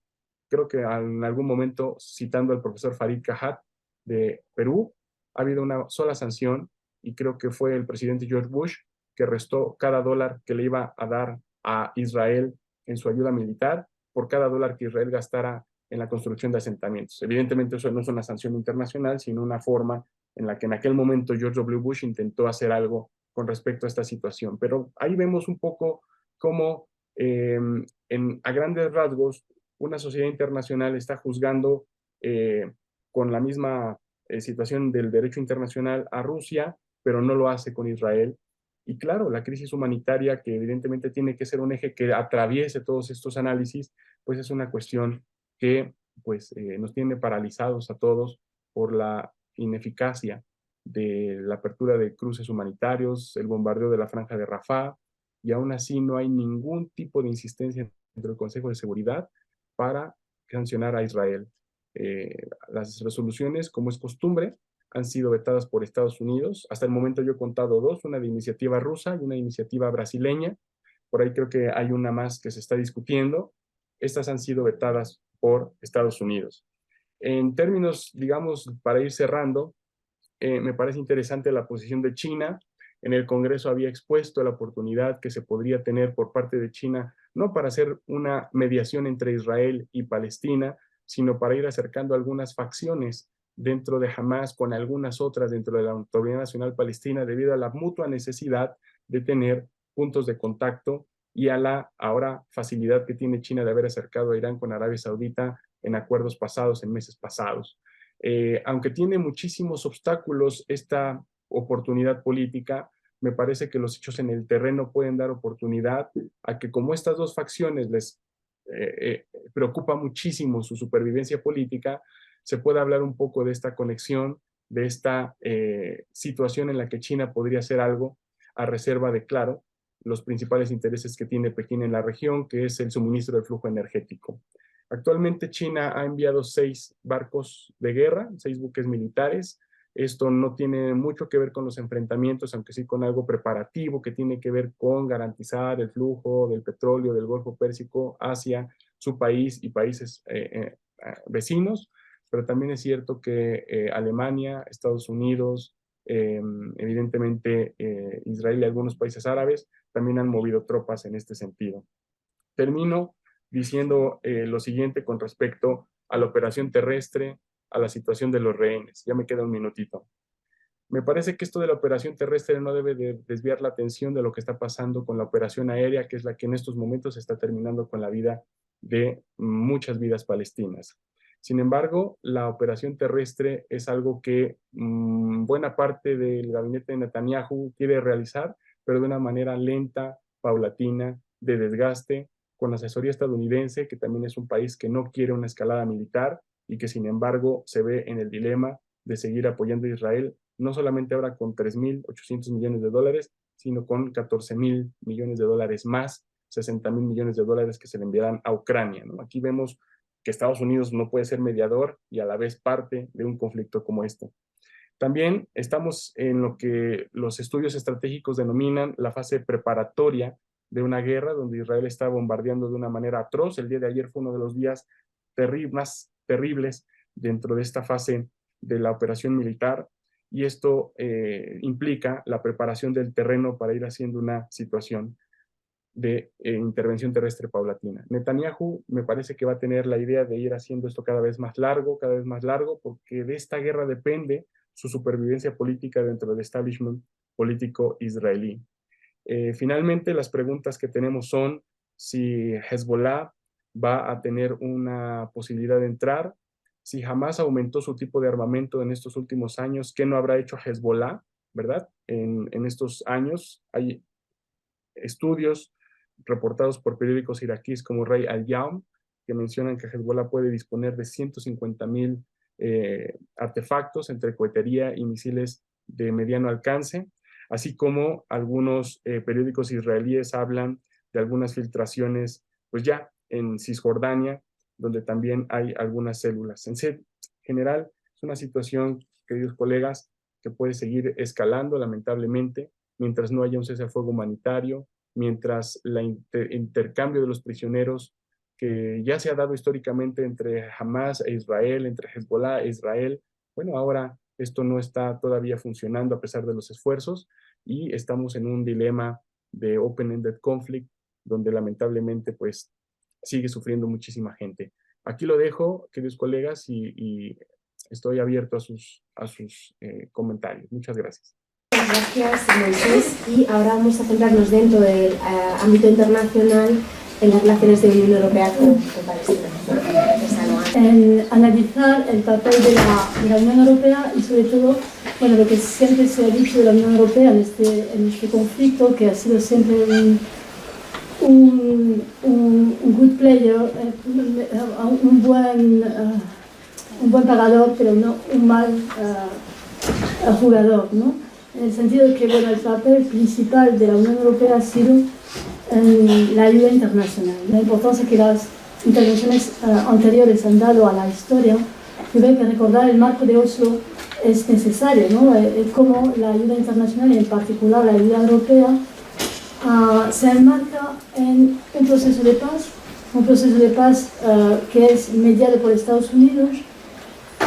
[SPEAKER 3] creo que en algún momento, citando al profesor Farid Kahat de Perú, ha habido una sola sanción y creo que fue el presidente George Bush que restó cada dólar que le iba a dar a Israel en su ayuda militar por cada dólar que Israel gastara en la construcción de asentamientos. Evidentemente eso no es una sanción internacional, sino una forma en la que en aquel momento George W. Bush intentó hacer algo con respecto a esta situación. Pero ahí vemos un poco cómo a grandes rasgos una sociedad internacional está juzgando con la misma situación del derecho internacional a Rusia, pero no lo hace con Israel. Y claro, la crisis humanitaria, que evidentemente tiene que ser un eje que atraviese todos estos análisis, pues es una cuestión que pues, nos tiene paralizados a todos por la ineficacia de la apertura de cruces humanitarios, el bombardeo de la franja de Rafah, y aún así no hay ningún tipo de insistencia dentro del Consejo de Seguridad para sancionar a Israel. Las resoluciones, como es costumbre, han sido vetadas por Estados Unidos. Hasta el momento yo he contado dos, una de iniciativa rusa y una iniciativa brasileña. Por ahí creo que hay una más que se está discutiendo. Estas han sido vetadas por Estados Unidos. En términos, digamos, para ir cerrando, me parece interesante la posición de China. En el Congreso había expuesto la oportunidad que se podría tener por parte de China, no para hacer una mediación entre Israel y Palestina, sino para ir acercando algunas facciones dentro de Hamas con algunas otras dentro de la Autoridad Nacional Palestina, debido a la mutua necesidad de tener puntos de contacto y a la ahora facilidad que tiene China de haber acercado a Irán con Arabia Saudita en acuerdos pasados, en meses pasados. Aunque tiene muchísimos obstáculos esta oportunidad política, me parece que los hechos en el terreno pueden dar oportunidad a que, como estas dos facciones les preocupa muchísimo su supervivencia política, se pueda hablar un poco de esta conexión, de esta situación en la que China podría hacer algo a reserva de, claro, los principales intereses que tiene Pekín en la región, que es el suministro del flujo energético. Actualmente China ha enviado 6 barcos de guerra, 6 buques militares. Esto no tiene mucho que ver con los enfrentamientos, aunque sí con algo preparativo que tiene que ver con garantizar el flujo del petróleo del Golfo Pérsico hacia su país y países vecinos. Pero también es cierto que Alemania, Estados Unidos, evidentemente Israel y algunos países árabes también han movido tropas en este sentido. Termino diciendo lo siguiente con respecto a la operación terrestre, a la situación de los rehenes. Ya me queda un minutito. Me parece que esto de la operación terrestre no debe de desviar la atención de lo que está pasando con la operación aérea, que es la que en estos momentos está terminando con la vida de muchas vidas palestinas. Sin embargo, la operación terrestre es algo que buena parte del gabinete de Netanyahu quiere realizar, pero de una manera lenta, paulatina, de desgaste, con asesoría estadounidense, que también es un país que no quiere una escalada militar y que sin embargo se ve en el dilema de seguir apoyando a Israel, no solamente ahora con 3.800 millones de dólares, sino con 14.000 millones de dólares más, 60.000 millones de dólares que se le enviarán a Ucrania, ¿no? Aquí vemos que Estados Unidos no puede ser mediador y a la vez parte de un conflicto como este. También estamos en lo que los estudios estratégicos denominan la fase preparatoria de una guerra, donde Israel está bombardeando de una manera atroz. El día de ayer fue uno de los días más terribles dentro de esta fase de la operación militar, y esto implica la preparación del terreno para ir haciendo una situación de intervención terrestre paulatina. Netanyahu me parece que va a tener la idea de ir haciendo esto cada vez más largo, porque de esta guerra depende su supervivencia política dentro del establishment político israelí. Finalmente, las preguntas que tenemos son si Hezbollah va a tener una posibilidad de entrar, si Hamas aumentó su tipo de armamento en estos últimos años, ¿qué no habrá hecho Hezbollah, verdad? En estos años hay estudios reportados por periódicos iraquíes como Rey al-Yaum, que mencionan que Hezbollah puede disponer de 150.000 artefactos entre cohetería y misiles de mediano alcance, así como algunos periódicos israelíes hablan de algunas filtraciones, pues ya en Cisjordania, donde también hay algunas células. En general, es una situación, queridos colegas, que puede seguir escalando lamentablemente, mientras no haya un cese al fuego humanitario, mientras el intercambio de los prisioneros que ya se ha dado históricamente entre Hamas e Israel, entre Hezbollah e Israel, bueno, ahora esto no está todavía funcionando a pesar de los esfuerzos, y estamos en un dilema de open-ended conflict, donde lamentablemente pues sigue sufriendo muchísima gente. Aquí lo dejo, queridos colegas, y estoy abierto a sus comentarios. Muchas gracias.
[SPEAKER 1] Gracias, Moisés. Y ahora vamos a centrarnos dentro del ámbito internacional en las relaciones de la Unión Europea con Palestina.
[SPEAKER 4] en analizar el papel de la Unión Europea y sobre todo, bueno, lo que siempre se ha dicho de la Unión Europea en este conflicto, que ha sido siempre un good player, un buen pagador, pero no un mal jugador, ¿no? En el sentido de que, bueno, el papel principal de la Unión Europea ha sido la ayuda internacional, la importancia que las intervenciones anteriores han dado a la historia. Yo creo que recordar el marco de Oslo es necesario, ¿no? Cómo la ayuda internacional y en particular la ayuda europea se enmarca en un proceso de paz que es mediado por Estados Unidos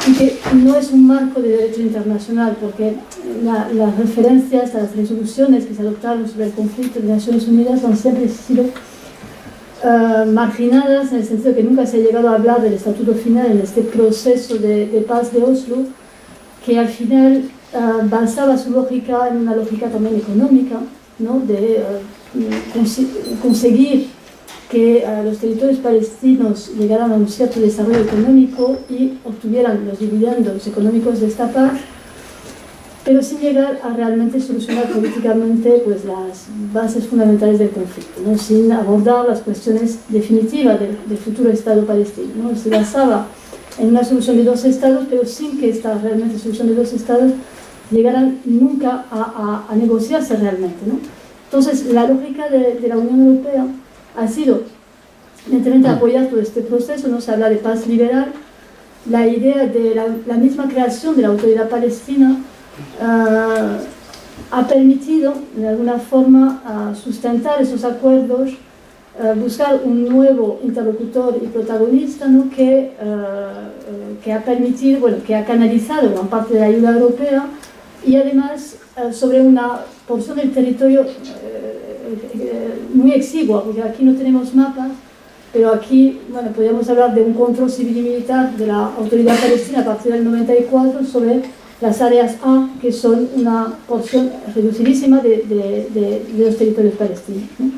[SPEAKER 4] y que no es un marco de derecho internacional, porque las referencias a las resoluciones que se adoptaron sobre el conflicto de Naciones Unidas han siempre sido marginadas, en el sentido de que nunca se ha llegado a hablar del estatuto final en este proceso de paz de Oslo, que al final basaba su lógica en una lógica también económica, ¿no? De conseguir que los territorios palestinos llegaran a un cierto desarrollo económico y obtuvieran los dividendos económicos de esta paz, pero sin llegar a realmente solucionar políticamente pues, las bases fundamentales del conflicto, ¿no? Sin abordar las cuestiones definitivas del futuro Estado palestino, ¿no? Se basaba en una solución de dos estados, pero sin que esta realmente solución de dos estados llegaran nunca a negociarse realmente, ¿no? Entonces, la lógica de la Unión Europea ha sido, evidentemente, apoyar todo este proceso, ¿no? Se habla de paz liberal, la idea de la misma creación de la autoridad palestina ha permitido, de alguna forma, sustentar esos acuerdos, buscar un nuevo interlocutor y protagonista, ¿no? que ha permitido, bueno, que ha canalizado gran parte de la ayuda europea y además sobre una porción del territorio muy exigua, porque aquí no tenemos mapas, pero aquí, bueno, podríamos hablar de un control civil y militar de la autoridad palestina a partir del 94 sobre las áreas A, que son una porción reducidísima de los territorios palestinos, ¿no?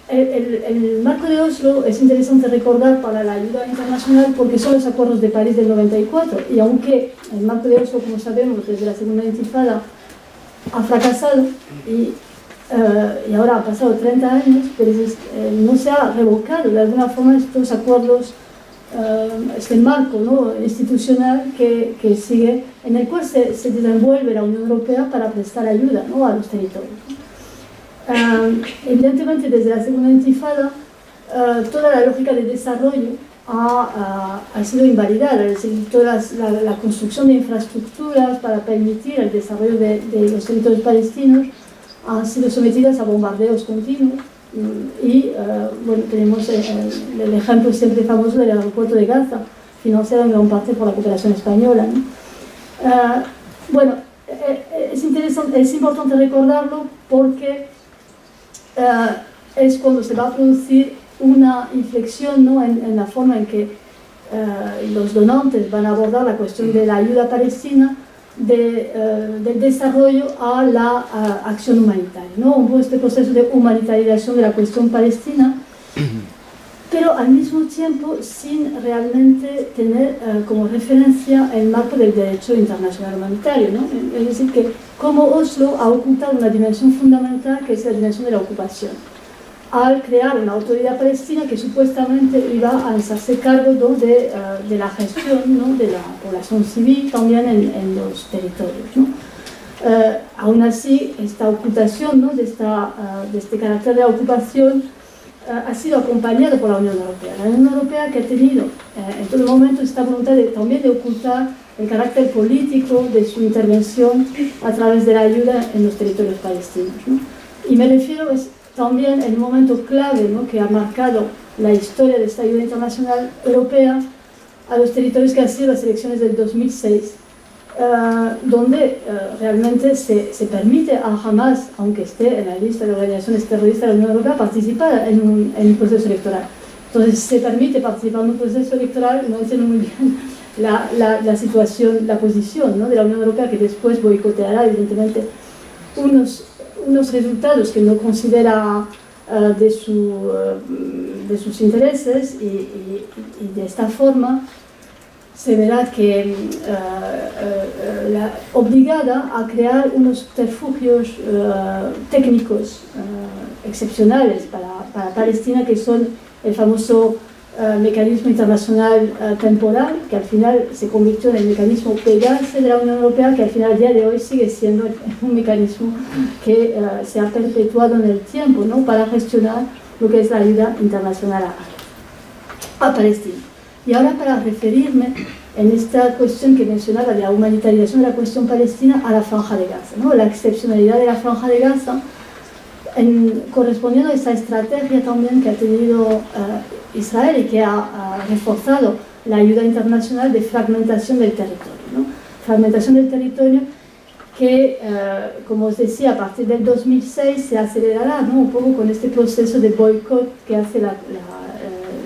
[SPEAKER 4] El marco de Oslo es interesante recordar para la ayuda internacional porque son los acuerdos de París del 94, y aunque el marco de Oslo, como sabemos, desde la segunda intifada ha fracasado y ahora ha pasado 30 años, pero no se ha revocado de alguna forma estos acuerdos, este marco, ¿no? institucional que sigue, en el cual se desenvuelve la Unión Europea para prestar ayuda, ¿no? a los territorios. Evidentemente, desde la segunda intifada, toda la lógica de desarrollo ha sido invalidada, es decir, toda la construcción de infraestructuras para permitir el desarrollo de los territorios palestinos han sido sometidas a bombardeos continuos y bueno, tenemos el ejemplo siempre famoso del aeropuerto de Gaza, financiado en gran parte por la cooperación española, ¿no? Bueno, es importante recordarlo porque es cuando se va a producir una inflexión, ¿no? en la forma en que los donantes van a abordar la cuestión de la ayuda palestina, del desarrollo a la acción humanitaria, ¿no? Este proceso de humanitarización de la cuestión palestina, pero al mismo tiempo sin realmente tener como referencia el marco del derecho internacional humanitario, ¿no? Es decir, que como Oslo ha ocultado una dimensión fundamental, que es la dimensión de la ocupación, al crear una autoridad palestina que supuestamente iba a hacerse cargo, ¿no? de la gestión, ¿no? de la población civil también en los territorios, ¿no? Aún así, esta ocultación, ¿no? de este carácter de ocupación ha sido acompañado por la Unión Europea. La Unión Europea que ha tenido en todo momento esta voluntad también de ocultar el carácter político de su intervención a través de la ayuda en los territorios palestinos, ¿no? Y me refiero también en un momento clave, ¿no? que ha marcado la historia de esta ayuda internacional europea a los territorios que han sido las elecciones del 2006, donde realmente se permite a Hamas, aunque esté en la lista de organizaciones terroristas de la Unión Europea, participar en un proceso electoral. Entonces se permite participar en un proceso electoral, no entiendo muy bien la situación, la posición, ¿no? de la Unión Europea, que después boicoteará evidentemente unos resultados que no considera de sus intereses y de esta forma se verá que obligada a crear unos subterfugios técnicos excepcionales para Palestina, que son el famoso mecanismo internacional temporal, que al final se convirtió en el mecanismo Pegasus de la Unión Europea, que al final, al día de hoy, sigue siendo un mecanismo que se ha perpetuado en el tiempo, ¿no?, para gestionar lo que es la ayuda internacional a Palestina. Y ahora, para referirme en esta cuestión que mencionaba de la humanitarización de la cuestión palestina a la Franja de Gaza, ¿no?, la excepcionalidad de la Franja de Gaza, correspondiendo a esa estrategia también que ha tenido Israel y que ha reforzado la ayuda internacional de fragmentación del territorio, ¿no? Fragmentación del territorio que, como os decía, a partir del 2006 se acelerará, ¿no?, un poco con este proceso de boicot que hace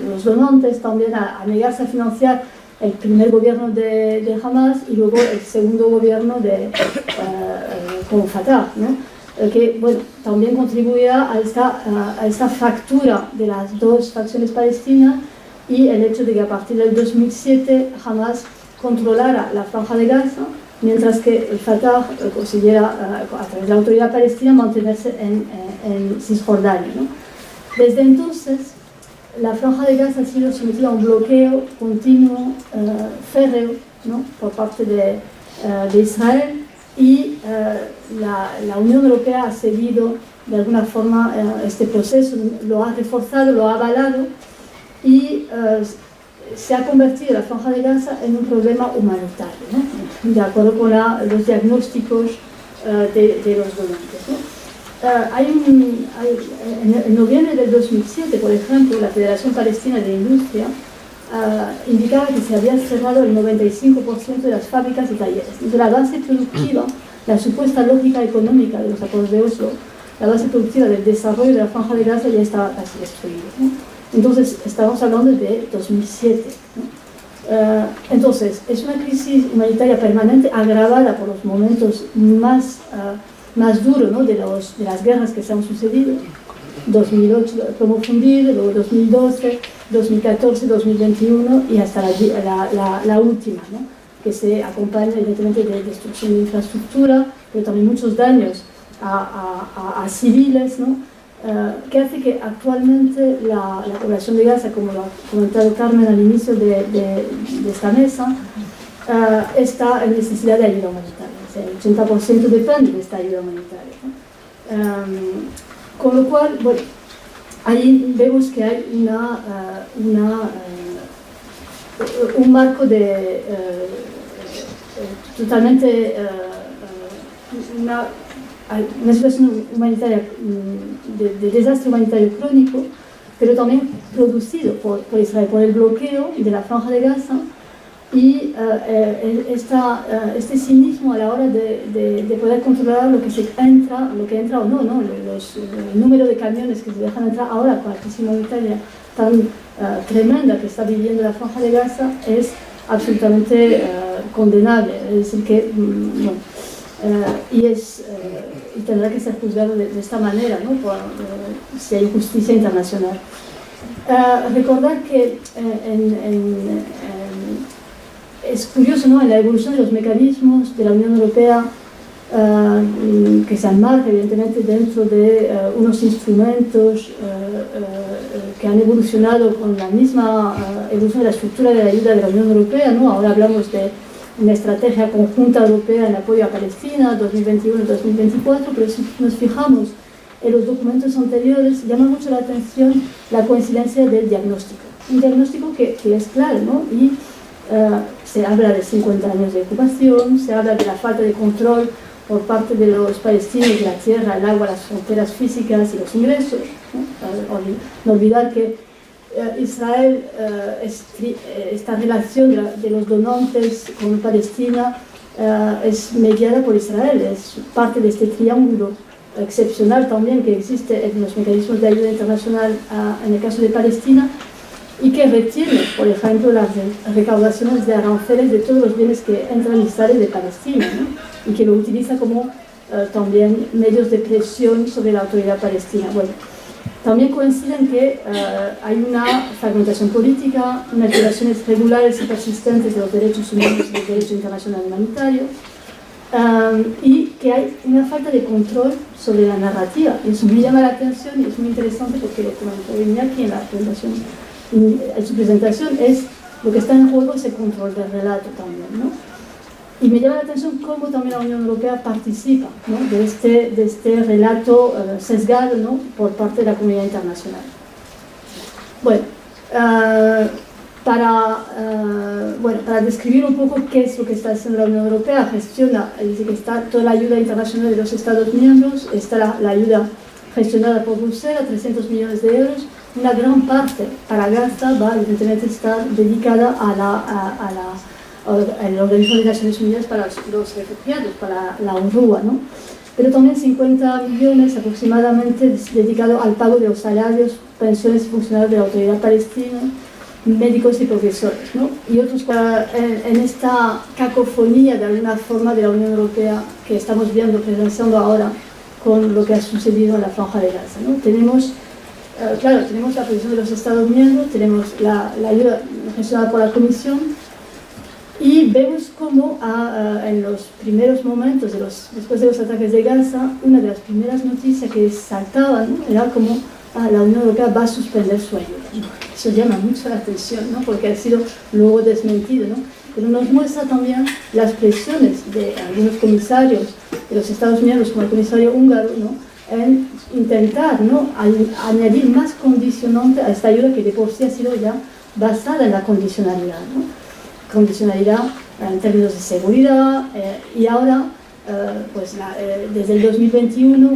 [SPEAKER 4] los donantes también a negarse a financiar el primer gobierno de Hamas y luego el segundo gobierno con Fatah, ¿no?, que, bueno, también contribuirá a esta fractura de las dos facciones palestinas y el hecho de que a partir del 2007 Hamas controlara la Franja de Gaza, mientras que el Fatah consiguiera, a través de la autoridad palestina, mantenerse en Cisjordania, ¿no? Desde entonces, la Franja de Gaza ha sido sometida a un bloqueo continuo, férreo, ¿no?, por parte de Israel, y la Unión Europea ha seguido de alguna forma este proceso, lo ha reforzado, lo ha avalado y se ha convertido la Franja de Gaza en un problema humanitario, ¿no?, de acuerdo con los diagnósticos de los donantes, ¿no? En noviembre del 2007, por ejemplo, la Federación Palestina de Industria indicaba que se había cerrado el 95% de las fábricas y talleres. Entonces, la base productiva, la supuesta lógica económica de los acuerdos de Oslo, la base productiva del desarrollo de la Franja de Gaza ya estaba casi destruida, ¿no? Entonces, estamos hablando de 2007, ¿no? Entonces, es una crisis humanitaria permanente agravada por los momentos más duros, ¿no?, de las guerras que se han sucedido. 2008 Plomo Fundido, luego 2012, 2014, 2021 y hasta la última, ¿no?, que se acompaña evidentemente de destrucción de infraestructura, pero también muchos daños a civiles, ¿no?, que hace que actualmente la población de Gaza, como lo ha comentado Carmen al inicio de esta mesa, está en necesidad de ayuda humanitaria. O sea, el 80% depende de esta ayuda humanitaria, ¿no? Con lo cual, bueno, ahí vemos que hay un marco de totalmente una situación humanitaria, de desastre humanitario crónico, pero también producido por Israel, por el bloqueo de la Franja de Gaza y este cinismo a la hora de poder controlar lo que entra o no, ¿no? El número de camiones que se dejan entrar ahora con la crisis humanitaria tan tremenda que está viviendo la Franja de Gaza es absolutamente condenable. Es decir, que y tendrá que ser juzgado de esta manera, ¿no?, si hay justicia internacional. Recordar que es curioso, ¿no?, en la evolución de los mecanismos de la Unión Europea, que se enmarca evidentemente dentro de unos instrumentos que han evolucionado con la misma evolución de la estructura de la ayuda de la Unión Europea, ¿no? Ahora hablamos de una estrategia conjunta europea en apoyo a Palestina, 2021-2024, pero si nos fijamos en los documentos anteriores, llama mucho la atención la coincidencia del diagnóstico. Un diagnóstico que es claro, ¿no? Y se habla de 50 años de ocupación, se habla de la falta de control por parte de los palestinos de la tierra, el agua, las fronteras físicas y los ingresos, ¿no? No olvidar que Israel, esta relación de los donantes con Palestina es mediada por Israel, es parte de este triángulo excepcional también que existe en los mecanismos de ayuda internacional en el caso de Palestina, y que retiene, por ejemplo, las recaudaciones de aranceles de todos los bienes que entran y salen de Palestina, ¿no? Y que lo utiliza como también medios de presión sobre la autoridad palestina. Bueno, también coinciden que hay una fragmentación política, unas violaciones regulares y persistentes de los derechos humanos y del derecho internacional humanitario, y que hay una falta de control sobre la narrativa. Y eso me llama la atención y es muy interesante porque lo comentó Iñaki en la presentación, en su presentación, es lo que está en juego es el control del relato también, ¿no? Y me llama la atención cómo también la Unión Europea participa, ¿no?, de este relato sesgado, ¿no?, por parte de la comunidad internacional. Bueno, para describir un poco qué es lo que está haciendo la Unión Europea, gestiona, dice que está toda la ayuda internacional de los Estados miembros, está la ayuda gestionada por Bruselas, 300 millones de euros, una gran parte para Gaza va, evidentemente, está dedicada al Organismo de Naciones Unidas para los Refugiados, para la UNRWA, ¿no? Pero también 50 millones aproximadamente dedicados al pago de los salarios, pensiones y funcionarios de la Autoridad Palestina, médicos y profesores, ¿no? Y otros en esta cacofonía de alguna forma de la Unión Europea que estamos presenciando ahora con lo que ha sucedido en la Franja de Gaza, ¿no? Tenemos la posición de los Estados miembros, tenemos la ayuda gestionada por la Comisión, y vemos cómo en los primeros momentos, después de los ataques de Gaza, una de las primeras noticias que saltaban, ¿no?, era como la Unión Europea va a suspender su ayuda. Eso llama mucho la atención, ¿no?, porque ha sido luego desmentido, ¿no? Pero nos muestra también las presiones de algunos comisarios de los Estados miembros, como el comisario húngaro, ¿no?, en intentar, ¿no?, añadir más condicionante a esta ayuda que de por sí ha sido ya basada en la condicionalidad, ¿no? Condicionalidad en términos de seguridad, y ahora, desde el 2021,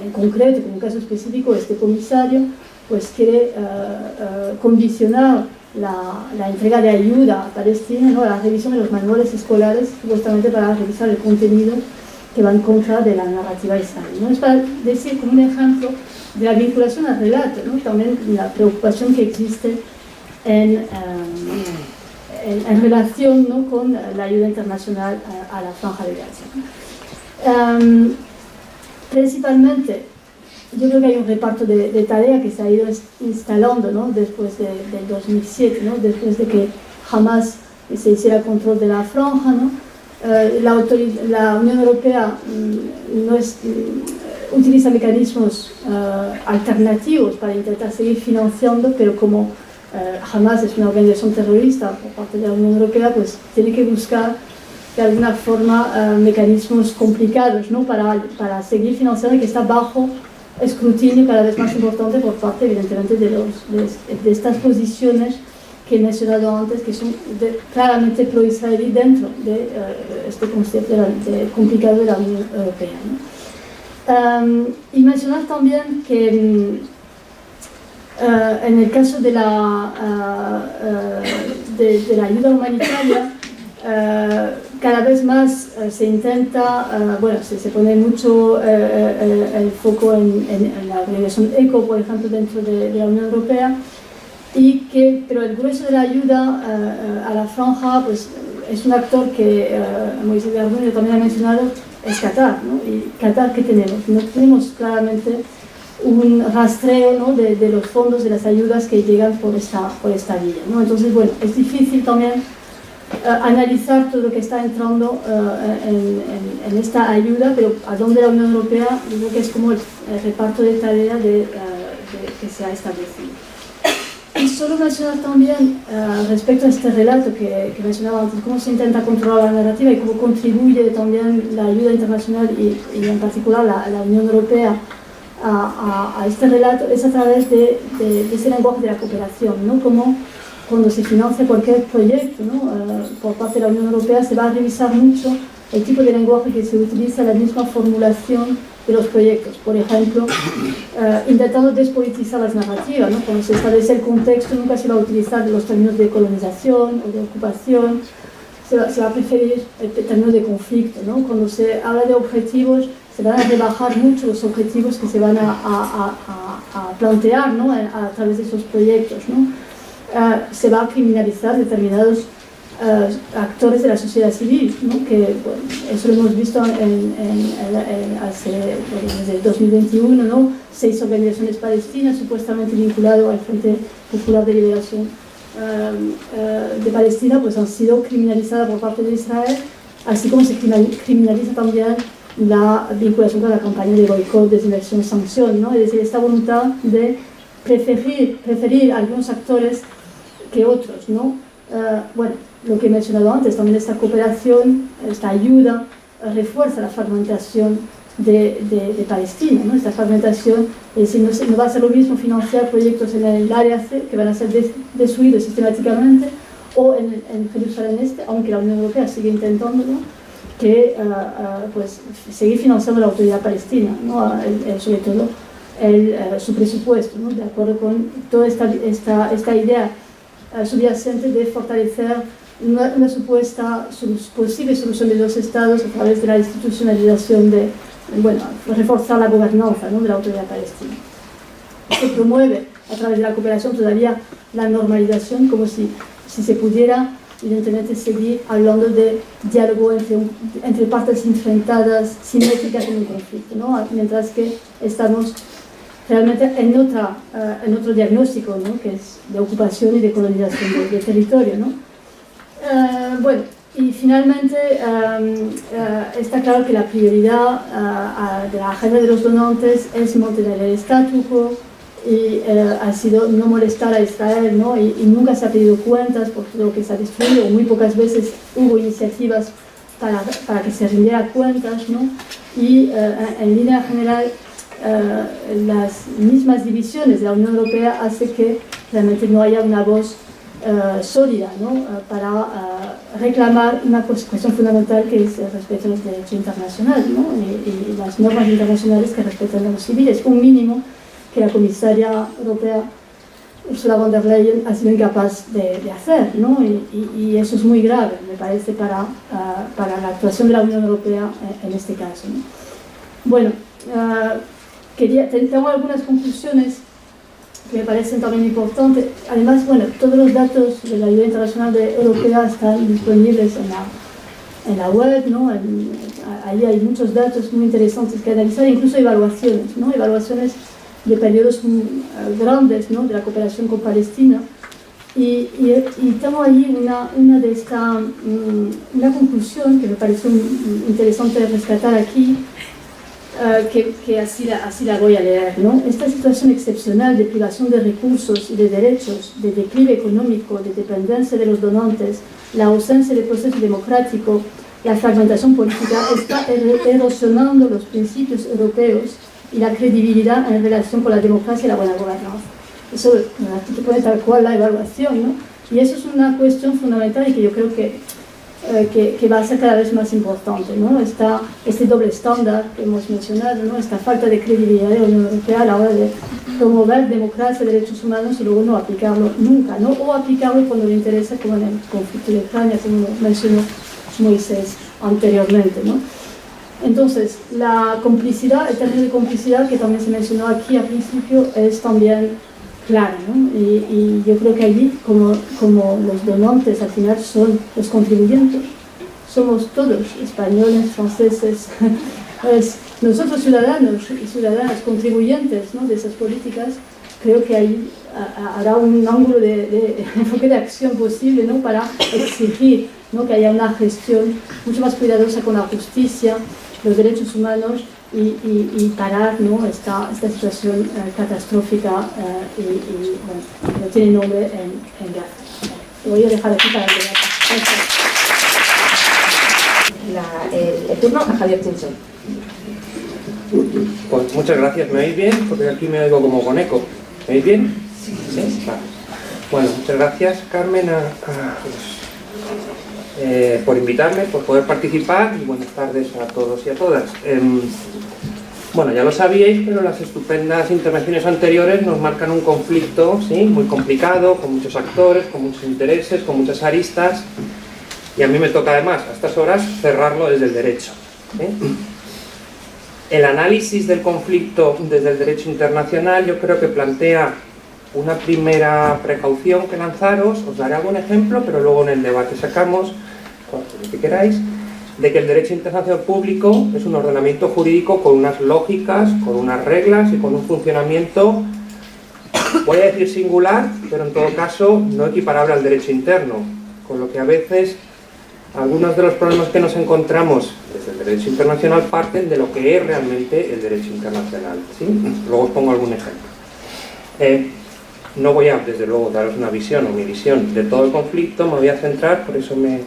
[SPEAKER 4] en concreto, como un caso específico, este comisario pues quiere condicionar la entrega de ayuda a Palestina, ¿no?, a la revisión de los manuales escolares, supuestamente para revisar el contenido que va en contra de la narrativa israelí, ¿no? Es para decir como un ejemplo de la vinculación al relato, ¿no?, también la preocupación que existe en relación, ¿no?, con la ayuda internacional a la Franja de Gaza. Principalmente, yo creo que hay un reparto de tarea que se ha ido instalando, ¿no?, después del 2007, ¿no?, después de que Hamas se hiciera control de la franja, ¿no? La Unión Europea utiliza mecanismos alternativos para intentar seguir financiando, pero como Hamas es una organización terrorista por parte de la Unión Europea, pues tiene que buscar de alguna forma mecanismos complicados, ¿no?, para seguir financiando, que está bajo escrutinio cada vez más importante por parte, evidentemente, de estas posiciones que he mencionado antes, que son claramente pro-israelí dentro de este concepto complicado de la Unión Europea, ¿no? Y mencionar también que en el caso de la ayuda humanitaria, cada vez más se intenta, se pone mucho el foco en la organización ECO, por ejemplo, dentro de la Unión Europea, pero el grueso de la ayuda a la franja, pues, es un actor que Moisés Garduño también ha mencionado, es Qatar, ¿no? Y Qatar, ¿qué tenemos? No tenemos claramente un rastreo, ¿no?, de los fondos, de las ayudas que llegan por esta vía, ¿no? Entonces, bueno, es difícil también analizar todo lo que está entrando en esta ayuda, pero a donde la Unión Europea, digo que es como el reparto de tarea que se ha establecido. Y solo mencionar también respecto a este relato que mencionaba antes, cómo se intenta controlar la narrativa y cómo contribuye también la ayuda internacional y en particular la Unión Europea a este relato, es a través de ese lenguaje de la cooperación, ¿no? Como cuando se financia cualquier proyecto, ¿no?, por parte de la Unión Europea, se va a revisar mucho el tipo de lenguaje que se utiliza, la misma formulación de los proyectos. Por ejemplo, intentando despolitizar las narrativas, ¿no? Cuando se establece el contexto, nunca se va a utilizar los términos de colonización o de ocupación, se va a preferir el término de conflicto, ¿no? Cuando se habla de objetivos, se van a rebajar mucho los objetivos que se van a plantear, ¿no?, a través de esos proyectos, ¿no? Se va a criminalizar determinados actores de la sociedad civil, ¿no? Que bueno, eso lo hemos visto desde el 2021, ¿no? 6 organizaciones palestinas supuestamente vinculadas al Frente Popular de Liberación de Palestina, pues han sido criminalizadas por parte de Israel, así como se criminaliza también la vinculación con la campaña de boicot, desinversión, sanción, ¿no? Es decir, esta voluntad de preferir a algunos actores que otros, ¿no? Bueno, lo que he mencionado antes, también esta cooperación, esta ayuda, refuerza la fragmentación de Palestina, ¿no? Esta fragmentación, es decir, no va a ser lo mismo financiar proyectos en el área C, que van a ser destruidos sistemáticamente, o en Jerusalén Este, aunque la Unión Europea sigue intentándolo, que pues, seguir financiando la autoridad palestina, ¿no? Sobre todo su presupuesto, ¿no? De acuerdo con toda esta idea subyacente de fortalecer una supuesta posible solución de 2 estados a través de la institucionalización de, bueno, reforzar la gobernanza, ¿no? De la autoridad palestina. Se promueve a través de la cooperación todavía la normalización, como si se pudiera evidentemente seguir hablando de diálogo entre partes enfrentadas, simétricas en un conflicto, ¿no? Mientras que estamos realmente en otro diagnóstico, ¿no? Que es de ocupación y de colonización de territorio, ¿no? Bueno, y finalmente está claro que la prioridad de la agenda de los donantes es mantener el statu quo y ha sido no molestar a Israel, ¿no? Y nunca se ha pedido cuentas por todo lo que se ha destruido, o muy pocas veces hubo iniciativas para que se rindiera cuentas, ¿no? Y en línea general las mismas divisiones de la Unión Europea hacen que realmente no haya una voz sólida, ¿no? Para reclamar una cuestión fundamental, que es el respeto del derecho internacional, ¿no? Y las normas internacionales que respetan a los civiles, un mínimo que la comisaria europea Ursula von der Leyen ha sido incapaz de hacer, ¿no? Y eso es muy grave, me parece, para la actuación de la Unión Europea en este caso, ¿no? Bueno, tengo algunas conclusiones que me parecen también importantes. Además, bueno, todos los datos de la ayuda internacional europea están disponibles en la web, ¿no? Ahí hay muchos datos muy interesantes que analizar, incluso evaluaciones, ¿no? Evaluaciones de periodos grandes, ¿no? De la cooperación con Palestina. Y tengo ahí una conclusión que me parece interesante rescatar aquí, que así la voy a leer, ¿no? Esta situación excepcional de privación de recursos y de derechos, de declive económico, de dependencia de los donantes, la ausencia de proceso democrático, la fragmentación política, está erosionando los principios europeos y la credibilidad en relación con la democracia y la buena gobernanza. Eso, aquí te pone tal cual la evaluación, ¿no? Y eso es una cuestión fundamental y que yo creo que va a ser cada vez más importante, ¿no? Este doble estándar que hemos mencionado, ¿no? Esta falta de credibilidad de la Unión Europea a la hora de promover democracia y derechos humanos y luego no aplicarlo nunca, ¿no? O aplicarlo cuando le interesa, como en el conflicto de Ucrania, como mencionó Moisés anteriormente, ¿no? Entonces, la complicidad, el término de complicidad que también se mencionó aquí al principio, es también claro, ¿no? Y yo creo que allí, como los donantes al final son los contribuyentes, somos todos, españoles, franceses, pues nosotros ciudadanos y ciudadanas contribuyentes, ¿no? De esas políticas, creo que ahí habrá un ángulo de enfoque de acción posible, ¿no? Para exigir, ¿no? Que haya una gestión mucho más cuidadosa con la justicia, los derechos humanos y parar, ¿no? esta situación catastrófica y bueno, no tiene nombre en Gaza. Lo voy a dejar aquí para el debate.
[SPEAKER 5] El turno a Javier Chinchón.
[SPEAKER 6] Pues muchas gracias. ¿Me oís bien? Porque aquí me oigo como con eco. ¿Me oís bien? Sí. Vale. Bueno, muchas gracias, Carmen, por invitarme, por poder participar y buenas tardes a todos y a todas. Bueno, ya lo sabíais, pero las estupendas intervenciones anteriores nos marcan un conflicto, ¿sí? Muy complicado, con muchos actores, con muchos intereses, con muchas aristas, y a mí me toca además a estas horas cerrarlo desde el derecho, ¿eh? El análisis del conflicto desde el derecho internacional yo creo que plantea una primera precaución que lanzaros, os daré algún ejemplo, pero luego en el debate sacamos, lo que queráis, de que el derecho internacional público es un ordenamiento jurídico con unas lógicas, con unas reglas y con un funcionamiento, voy a decir singular, pero en todo caso no equiparable al derecho interno, con lo que a veces algunos de los problemas que nos encontramos desde el derecho internacional parten de lo que es realmente el derecho internacional, ¿sí? Luego os pongo algún ejemplo. No voy a, desde luego, daros una visión o mi visión de todo el conflicto, me voy a centrar, por eso me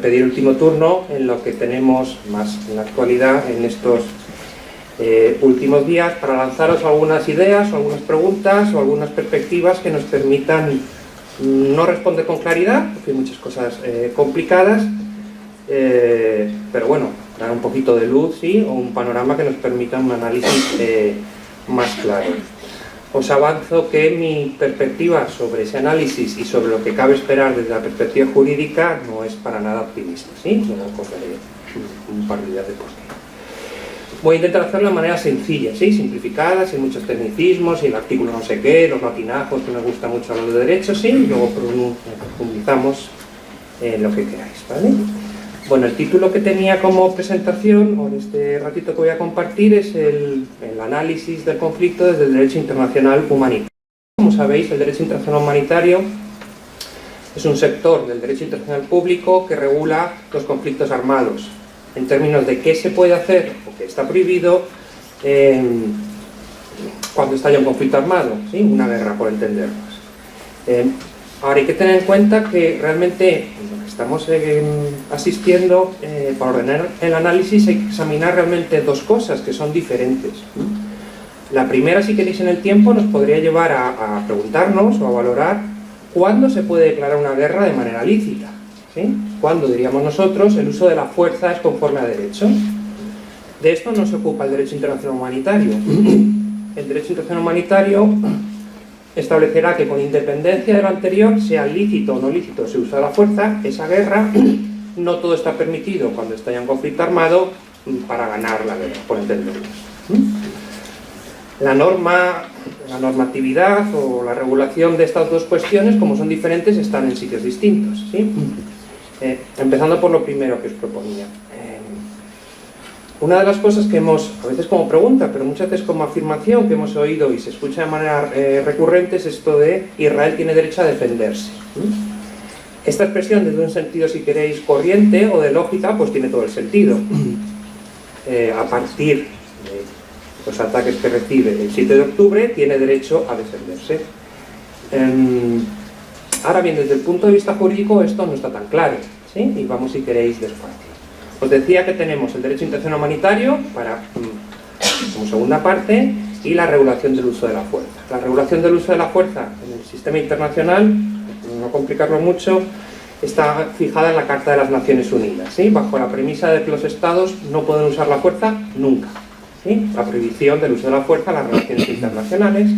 [SPEAKER 6] pedí el último turno, en lo que tenemos más en la actualidad en estos últimos días, para lanzaros algunas ideas o algunas preguntas o algunas perspectivas que nos permitan no responder con claridad, porque hay muchas cosas complicadas, pero bueno, dar un poquito de luz, ¿sí? O un panorama que nos permita un análisis más claro. Os avanzo que mi perspectiva sobre ese análisis y sobre lo que cabe esperar desde la perspectiva jurídica no es para nada optimista, ¿sí? Luego os daré un par de ideas de por qué. Voy a intentar hacerlo de manera sencilla, ¿sí? Simplificada, sin muchos tecnicismos, y el artículo no sé qué, los latinajos, que me gusta mucho a los de derecho, ¿sí? Y luego profundizamos en lo que queráis, ¿vale? Bueno, el título que tenía como presentación, o en este ratito que voy a compartir, es el análisis del conflicto desde el derecho internacional humanitario. Como sabéis, el derecho internacional humanitario es un sector del derecho internacional público que regula los conflictos armados, en términos de qué se puede hacer o qué está prohibido cuando estalla un conflicto armado, ¿sí? Una guerra, por entendernos. Ahora hay que tener en cuenta que realmente lo que estamos asistiendo, para ordenar el análisis, hay que examinar realmente dos cosas que son diferentes. La primera, si queréis en el tiempo, nos podría llevar a preguntarnos o a valorar cuándo se puede declarar una guerra de manera lícita, ¿sí? Cuándo, diríamos nosotros, el uso de la fuerza es conforme a derecho. De esto no se ocupa el derecho internacional humanitario. El derecho internacional humanitario establecerá que, con independencia de lo anterior, sea lícito o no lícito ese uso de la fuerza, esa guerra, no todo está permitido cuando está en un conflicto armado para ganar la guerra, por entendernos. La normatividad o la regulación de estas dos cuestiones, como son diferentes, están en sitios distintos, ¿sí? Empezando por lo primero que os proponía. Una de las cosas que hemos, a veces como pregunta, pero muchas veces como afirmación, que hemos oído y se escucha de manera recurrente, es esto de Israel tiene derecho a defenderse. Esta expresión, desde un sentido, si queréis, corriente o de lógica, pues tiene todo el sentido. A partir de los ataques que recibe el 7 de octubre, tiene derecho a defenderse. Ahora bien, desde el punto de vista jurídico, esto no está tan claro, ¿sí? Y vamos, si queréis, despacio. Os decía que tenemos el derecho internacional humanitario como segunda parte, y la regulación del uso de la fuerza. La regulación del uso de la fuerza en el sistema internacional, no complicarlo mucho, está fijada en la Carta de las Naciones Unidas, ¿sí? Bajo la premisa de que los Estados no pueden usar la fuerza nunca, ¿sí? La prohibición del uso de la fuerza en las relaciones internacionales,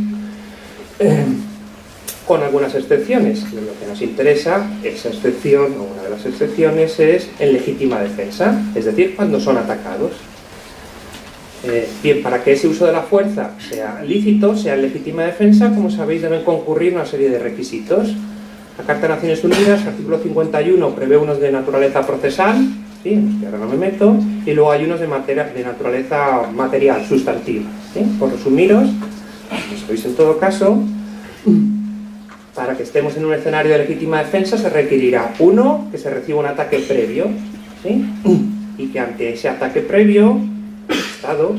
[SPEAKER 6] con algunas excepciones. Lo que nos interesa, esa excepción, o una de las excepciones, es en legítima defensa, es decir, cuando son atacados. Bien, para que ese uso de la fuerza sea lícito, sea en legítima defensa, como sabéis, deben concurrir una serie de requisitos. La Carta de Naciones Unidas, artículo 51, prevé unos de naturaleza procesal, ¿sí? En los que ahora no me meto, y luego hay unos de naturaleza material, sustantiva, ¿sí? Por resumiros, como sabéis en todo caso, para que estemos en un escenario de legítima defensa se requerirá, uno, que se reciba un ataque previo, ¿sí? Y que ante ese ataque previo el Estado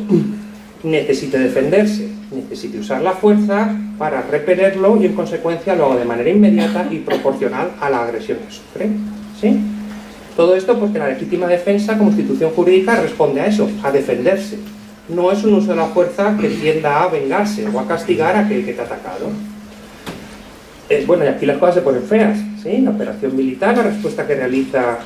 [SPEAKER 6] necesite defenderse, necesite usar la fuerza para repelerlo y en consecuencia lo haga de manera inmediata y proporcional a la agresión que sufre, ¿sí? Todo esto porque la legítima defensa como institución jurídica responde a eso, a defenderse. No es un uso de la fuerza que tienda a vengarse o a castigar a aquel que te ha atacado. Bueno, y aquí las cosas se ponen feas, ¿sí? La operación militar, la respuesta que realiza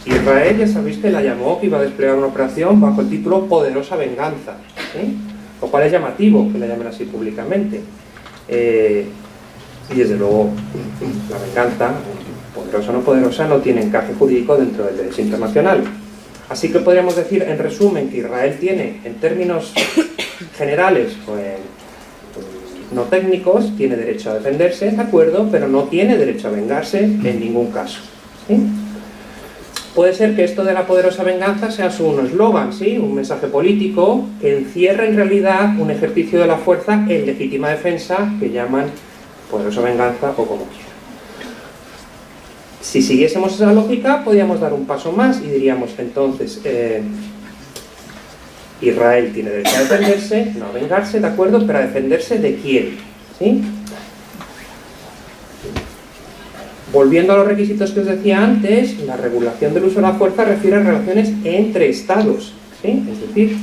[SPEAKER 6] Israel, ya sabéis que la llamó, que iba a desplegar una operación bajo el título Poderosa Venganza, ¿sí? Lo cual es llamativo que la llamen así públicamente. Y desde luego, la venganza, poderosa o no poderosa, no tiene encaje jurídico dentro del derecho internacional. Así que podríamos decir, en resumen, que Israel tiene, en términos generales, no técnicos, tiene derecho a defenderse, ¿de acuerdo? Pero no tiene derecho a vengarse en ningún caso, ¿sí? Puede ser que esto de la poderosa venganza sea un eslogan, ¿sí? Un mensaje político que encierra en realidad un ejercicio de la fuerza en legítima defensa que llaman poderosa venganza o como quieran. Si siguiésemos esa lógica, podríamos dar un paso más y diríamos entonces Israel tiene derecho a defenderse, no a vengarse, ¿de acuerdo? Pero a defenderse ¿de quién? ¿Sí? Volviendo a los requisitos que os decía antes, la regulación del uso de la fuerza refiere a relaciones entre estados, ¿sí? Es decir,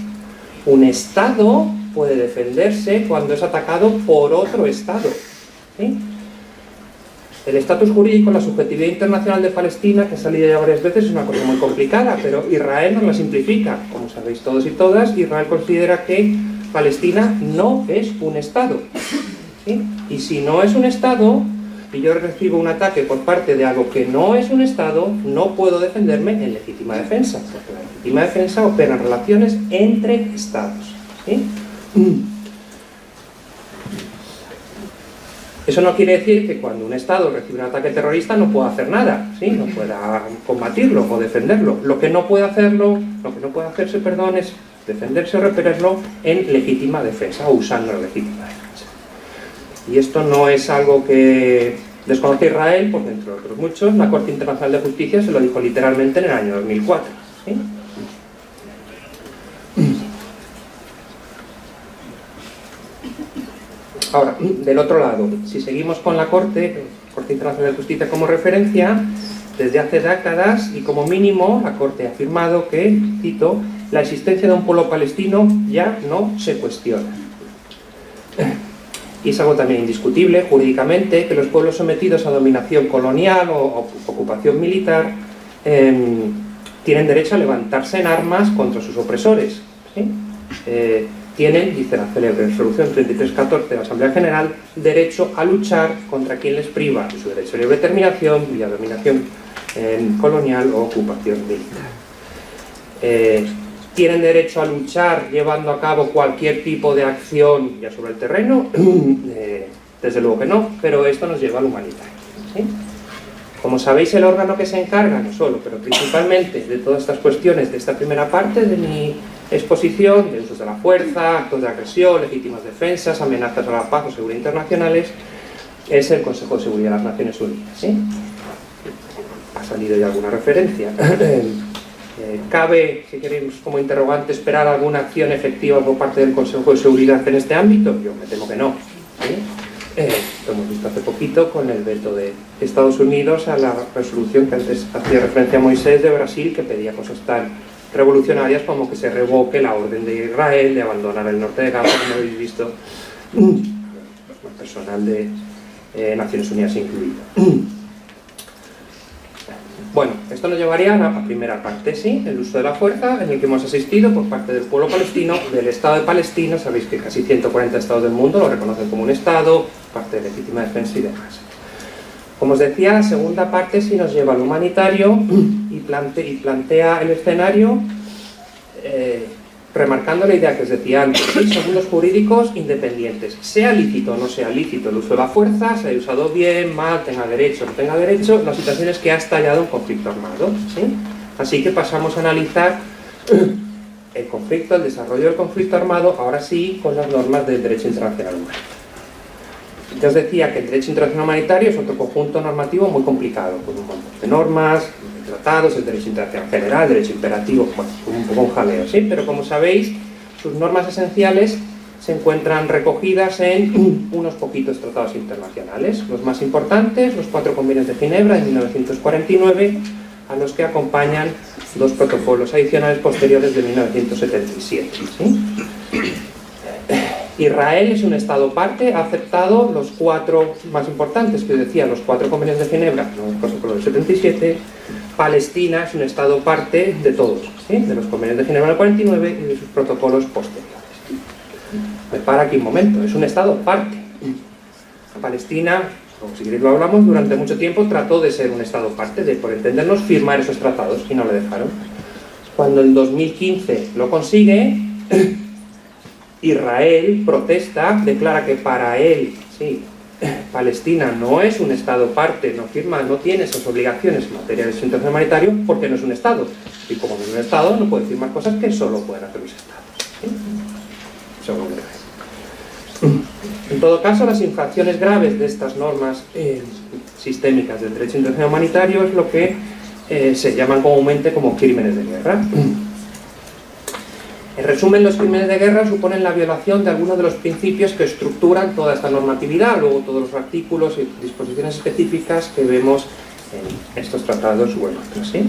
[SPEAKER 6] un estado puede defenderse cuando es atacado por otro estado, ¿sí? El estatus jurídico, la subjetividad internacional de Palestina, que ha salido ya varias veces, es una cosa muy complicada, pero Israel nos la simplifica. Como sabéis todos y todas, Israel considera que Palestina no es un estado, ¿sí? Y si no es un estado, y yo recibo un ataque por parte de algo que no es un estado, no puedo defenderme en legítima defensa, porque la legítima defensa opera en relaciones entre estados, ¿sí? Eso no quiere decir que cuando un Estado recibe un ataque terrorista no pueda hacer nada, ¿sí? No pueda combatirlo o defenderlo. Lo que no puede hacerse, es defenderse o repelerlo en legítima defensa o usando la legítima defensa. Y esto no es algo que desconoce Israel, porque entre otros muchos, la Corte Internacional de Justicia se lo dijo literalmente en el año 2004, ¿sí? Ahora, del otro lado, si seguimos con la Corte Internacional de Justicia como referencia, desde hace décadas y como mínimo la Corte ha afirmado que, cito, la existencia de un pueblo palestino ya no se cuestiona. Y es algo también indiscutible jurídicamente que los pueblos sometidos a dominación colonial o ocupación militar tienen derecho a levantarse en armas contra sus opresores, ¿sí? Tienen, dice la célebre resolución 3314 de la Asamblea General, derecho a luchar contra quien les priva de su derecho a libre determinación vía dominación colonial o ocupación militar. ¿Tienen derecho a luchar llevando a cabo cualquier tipo de acción ya sobre el terreno? Desde luego que no, pero esto nos lleva al humanitario, ¿sí? Como sabéis, el órgano que se encarga, no solo, pero principalmente de todas estas cuestiones de esta primera parte de mi exposición, de usos de la fuerza, actos de agresión, legítimas defensas, amenazas a la paz o seguridad internacionales, es el Consejo de Seguridad de las Naciones Unidas, ¿sí? Ha salido ya alguna referencia. ¿Cabe, si queréis como interrogante, esperar alguna acción efectiva por parte del Consejo de Seguridad en este ámbito? Yo me temo que no, ¿sí? Lo hemos visto hace poquito con el veto de Estados Unidos a la resolución que antes hacía referencia a Moisés de Brasil, que pedía cosas tan revolucionarias como que se revoque la orden de Israel de abandonar el norte de Gaza, como habéis visto, personal de Naciones Unidas incluido. Bueno, esto nos llevaría a la primera parte, ¿sí? El uso de la fuerza, en el que hemos asistido por parte del pueblo palestino, del Estado de Palestina. Sabéis que casi 140 estados del mundo lo reconocen como un Estado, parte de legítima defensa y demás. Como os decía, la segunda parte sí nos lleva al humanitario y plantea el escenario remarcando la idea que os decía antes, ¿sí? Son unos jurídicos independientes. Sea lícito o no sea lícito el uso de la fuerza, se haya usado bien, mal, tenga derecho o no tenga derecho, la situación es que ha estallado un conflicto armado, ¿sí? Así que pasamos a analizar el conflicto, el desarrollo del conflicto armado, ahora sí, con las normas del derecho internacional humanitario. Ya os decía que el derecho internacional humanitario es otro conjunto normativo muy complicado, con un montón de normas, tratados, el derecho internacional general, el derecho imperativo, bueno, un poco un jaleo, ¿sí? Pero como sabéis, sus normas esenciales se encuentran recogidas en unos poquitos tratados internacionales, los más importantes, los 4 convenios de Ginebra de 1949, a los que acompañan 2 protocolos adicionales posteriores de 1977, ¿sí? Israel es un Estado parte, ha aceptado los 4 más importantes, que os decía, los 4 convenios de Ginebra, los protocolos del 77. Palestina es un Estado parte de todos, ¿sí? De los convenios de Ginebra del 49 y de sus protocolos posteriores. Me para aquí un momento, es un Estado parte. Palestina, como si queréis lo hablamos, durante mucho tiempo trató de ser un Estado parte, de, por entendernos, firmar esos tratados, y no le dejaron. Cuando en 2015 lo consigue, Israel protesta, declara que para él, sí, Palestina no es un Estado parte, no tiene esas obligaciones en materia de derecho internacional humanitario porque no es un Estado. Y como no es un Estado, no puede firmar cosas que solo pueden hacer los Estados. ¿Sí? Según Israel. En todo caso, las infracciones graves de estas normas sistémicas del derecho internacional humanitario es lo que se llaman comúnmente como crímenes de guerra. En resumen, los crímenes de guerra suponen la violación de algunos de los principios que estructuran toda esta normatividad, luego todos los artículos y disposiciones específicas que vemos en estos tratados u en otros, ¿sí?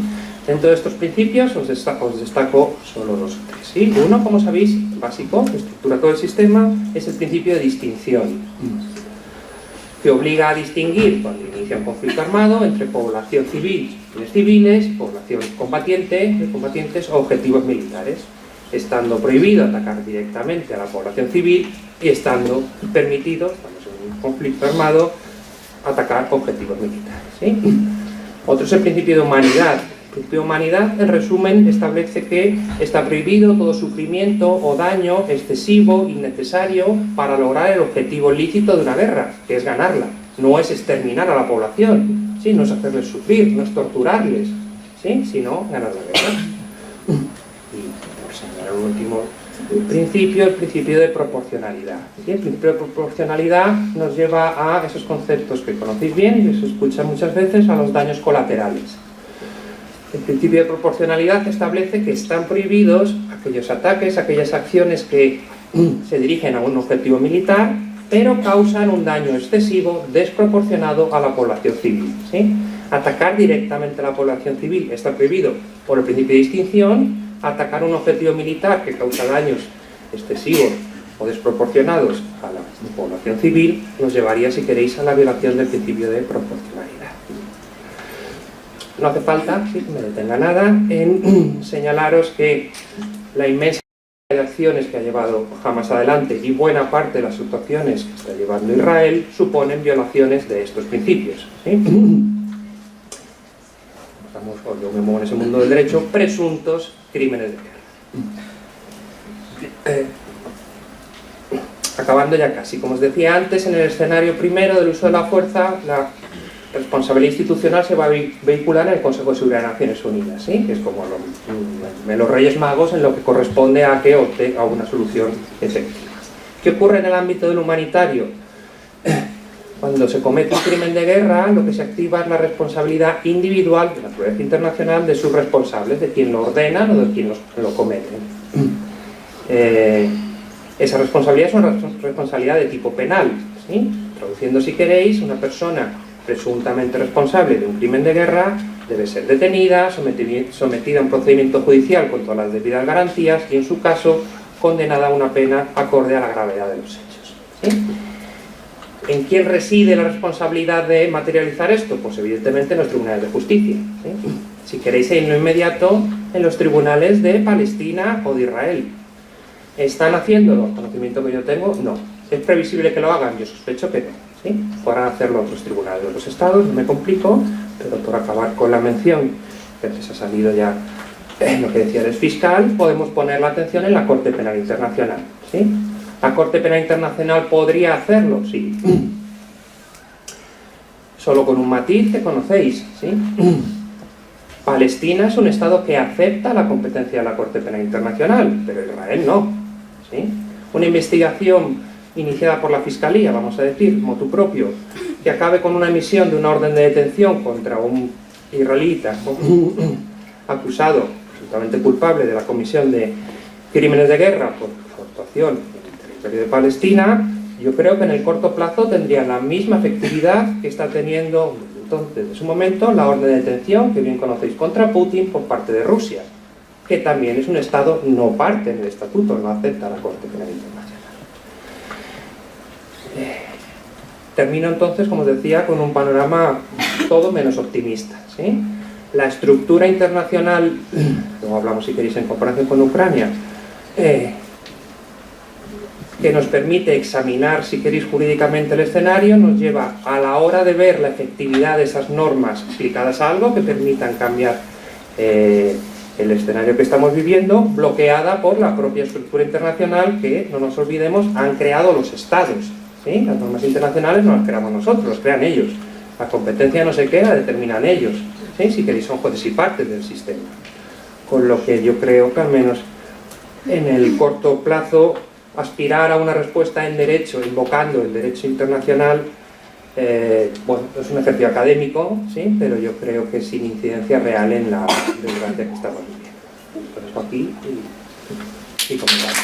[SPEAKER 6] Dentro de estos principios os destaco solo 2 o 3, ¿sí? Uno, como sabéis, básico, que estructura todo el sistema, es el principio de distinción, que obliga a distinguir cuando inicia un conflicto armado entre población civil, fines civiles, población combatientes o objetivos militares, estando prohibido atacar directamente a la población civil y estando permitido, estamos en un conflicto armado, atacar objetivos militares, ¿sí? Otro es el principio de humanidad. El principio de humanidad, en resumen, establece que está prohibido todo sufrimiento o daño excesivo, innecesario, para lograr el objetivo lícito de una guerra, que es ganarla. No es exterminar a la población, ¿sí? No es hacerles sufrir, no es torturarles, ¿sí? Sino ganar la guerra. Y por señalar un último principio, el principio de proporcionalidad. ¿Sí? El principio de proporcionalidad nos lleva a esos conceptos que conocéis bien y que se escuchan muchas veces, a los daños colaterales. El principio de proporcionalidad establece que están prohibidos aquellos ataques, aquellas acciones que se dirigen a un objetivo militar, pero causan un daño excesivo, desproporcionado a la población civil, ¿sí? Atacar directamente a la población civil está prohibido por el principio de distinción. Atacar un objetivo militar que causa daños excesivos o desproporcionados a la población civil nos llevaría, si queréis, a la violación del principio de proporcionalidad. No hace falta, sí, que me detenga nada en señalaros que la inmensa de acciones que ha llevado Hamas adelante y buena parte de las actuaciones que está llevando Israel suponen violaciones de estos principios, ¿sí? Yo me muevo en ese mundo del derecho, presuntos crímenes de guerra. Acabando ya casi, como os decía antes, en el escenario primero del uso de la fuerza, la responsabilidad institucional se va a vehicular en el Consejo de Seguridad de Naciones Unidas, ¿sí? Que es como los Reyes Magos en lo que corresponde a que opte a una solución efectiva. ¿Qué ocurre en el ámbito del humanitario? Cuando se comete un crimen de guerra, lo que se activa es la responsabilidad individual de la naturaleza internacional de sus responsables, de quien lo ordenan o de quien lo cometen. Esa responsabilidad es una responsabilidad de tipo penal, ¿sí? Traduciendo, si queréis, una persona presuntamente responsable de un crimen de guerra debe ser detenida, sometida a un procedimiento judicial con todas las debidas garantías y, en su caso, condenada a una pena acorde a la gravedad de los hechos, ¿sí? ¿En quién reside la responsabilidad de materializar esto? Pues evidentemente en los tribunales de justicia, ¿sí? Si queréis, en lo inmediato, en los tribunales de Palestina o de Israel. ¿Están haciéndolo? ¿Conocimiento que yo tengo? No. ¿Es previsible que lo hagan? Yo sospecho que no, ¿sí? Podrán hacerlo otros tribunales de otros estados, no me complico, pero por acabar con la mención, que antes ha salido ya lo que decía el fiscal, podemos poner la atención en la Corte Penal Internacional, ¿sí? ¿La Corte Penal Internacional podría hacerlo? Sí. Solo con un matiz que conocéis, ¿sí? Palestina es un Estado que acepta la competencia de la Corte Penal Internacional, pero Israel no, ¿sí? Una investigación iniciada por la Fiscalía, vamos a decir, motu propio, que acabe con una emisión de una orden de detención contra un israelita acusado, absolutamente culpable de la comisión de crímenes de guerra por su actuación de Palestina, yo creo que en el corto plazo tendría la misma efectividad que está teniendo entonces, desde su momento, la orden de detención que bien conocéis contra Putin por parte de Rusia, que también es un Estado no parte en el estatuto, no acepta la Corte Penal Internacional. Termino entonces, como os decía, con un panorama todo menos optimista, ¿sí? La estructura internacional, luego hablamos si queréis en comparación con Ucrania, que nos permite examinar, si queréis, jurídicamente el escenario, nos lleva a la hora de ver la efectividad de esas normas aplicadas a algo que permitan cambiar el escenario que estamos viviendo, bloqueada por la propia estructura internacional que, no nos olvidemos, han creado los estados, ¿sí? Las normas internacionales no las creamos nosotros, las crean ellos. La competencia no sé qué la determinan ellos, ¿sí? Si queréis son jueces y partes del sistema. Con lo que yo creo que al menos en el corto plazo aspirar a una respuesta en derecho, invocando el derecho internacional, bueno, es un ejercicio académico, ¿sí? Pero yo creo que sin incidencia real en la desgracia que estamos viviendo. Lo dejo aquí y comenzamos.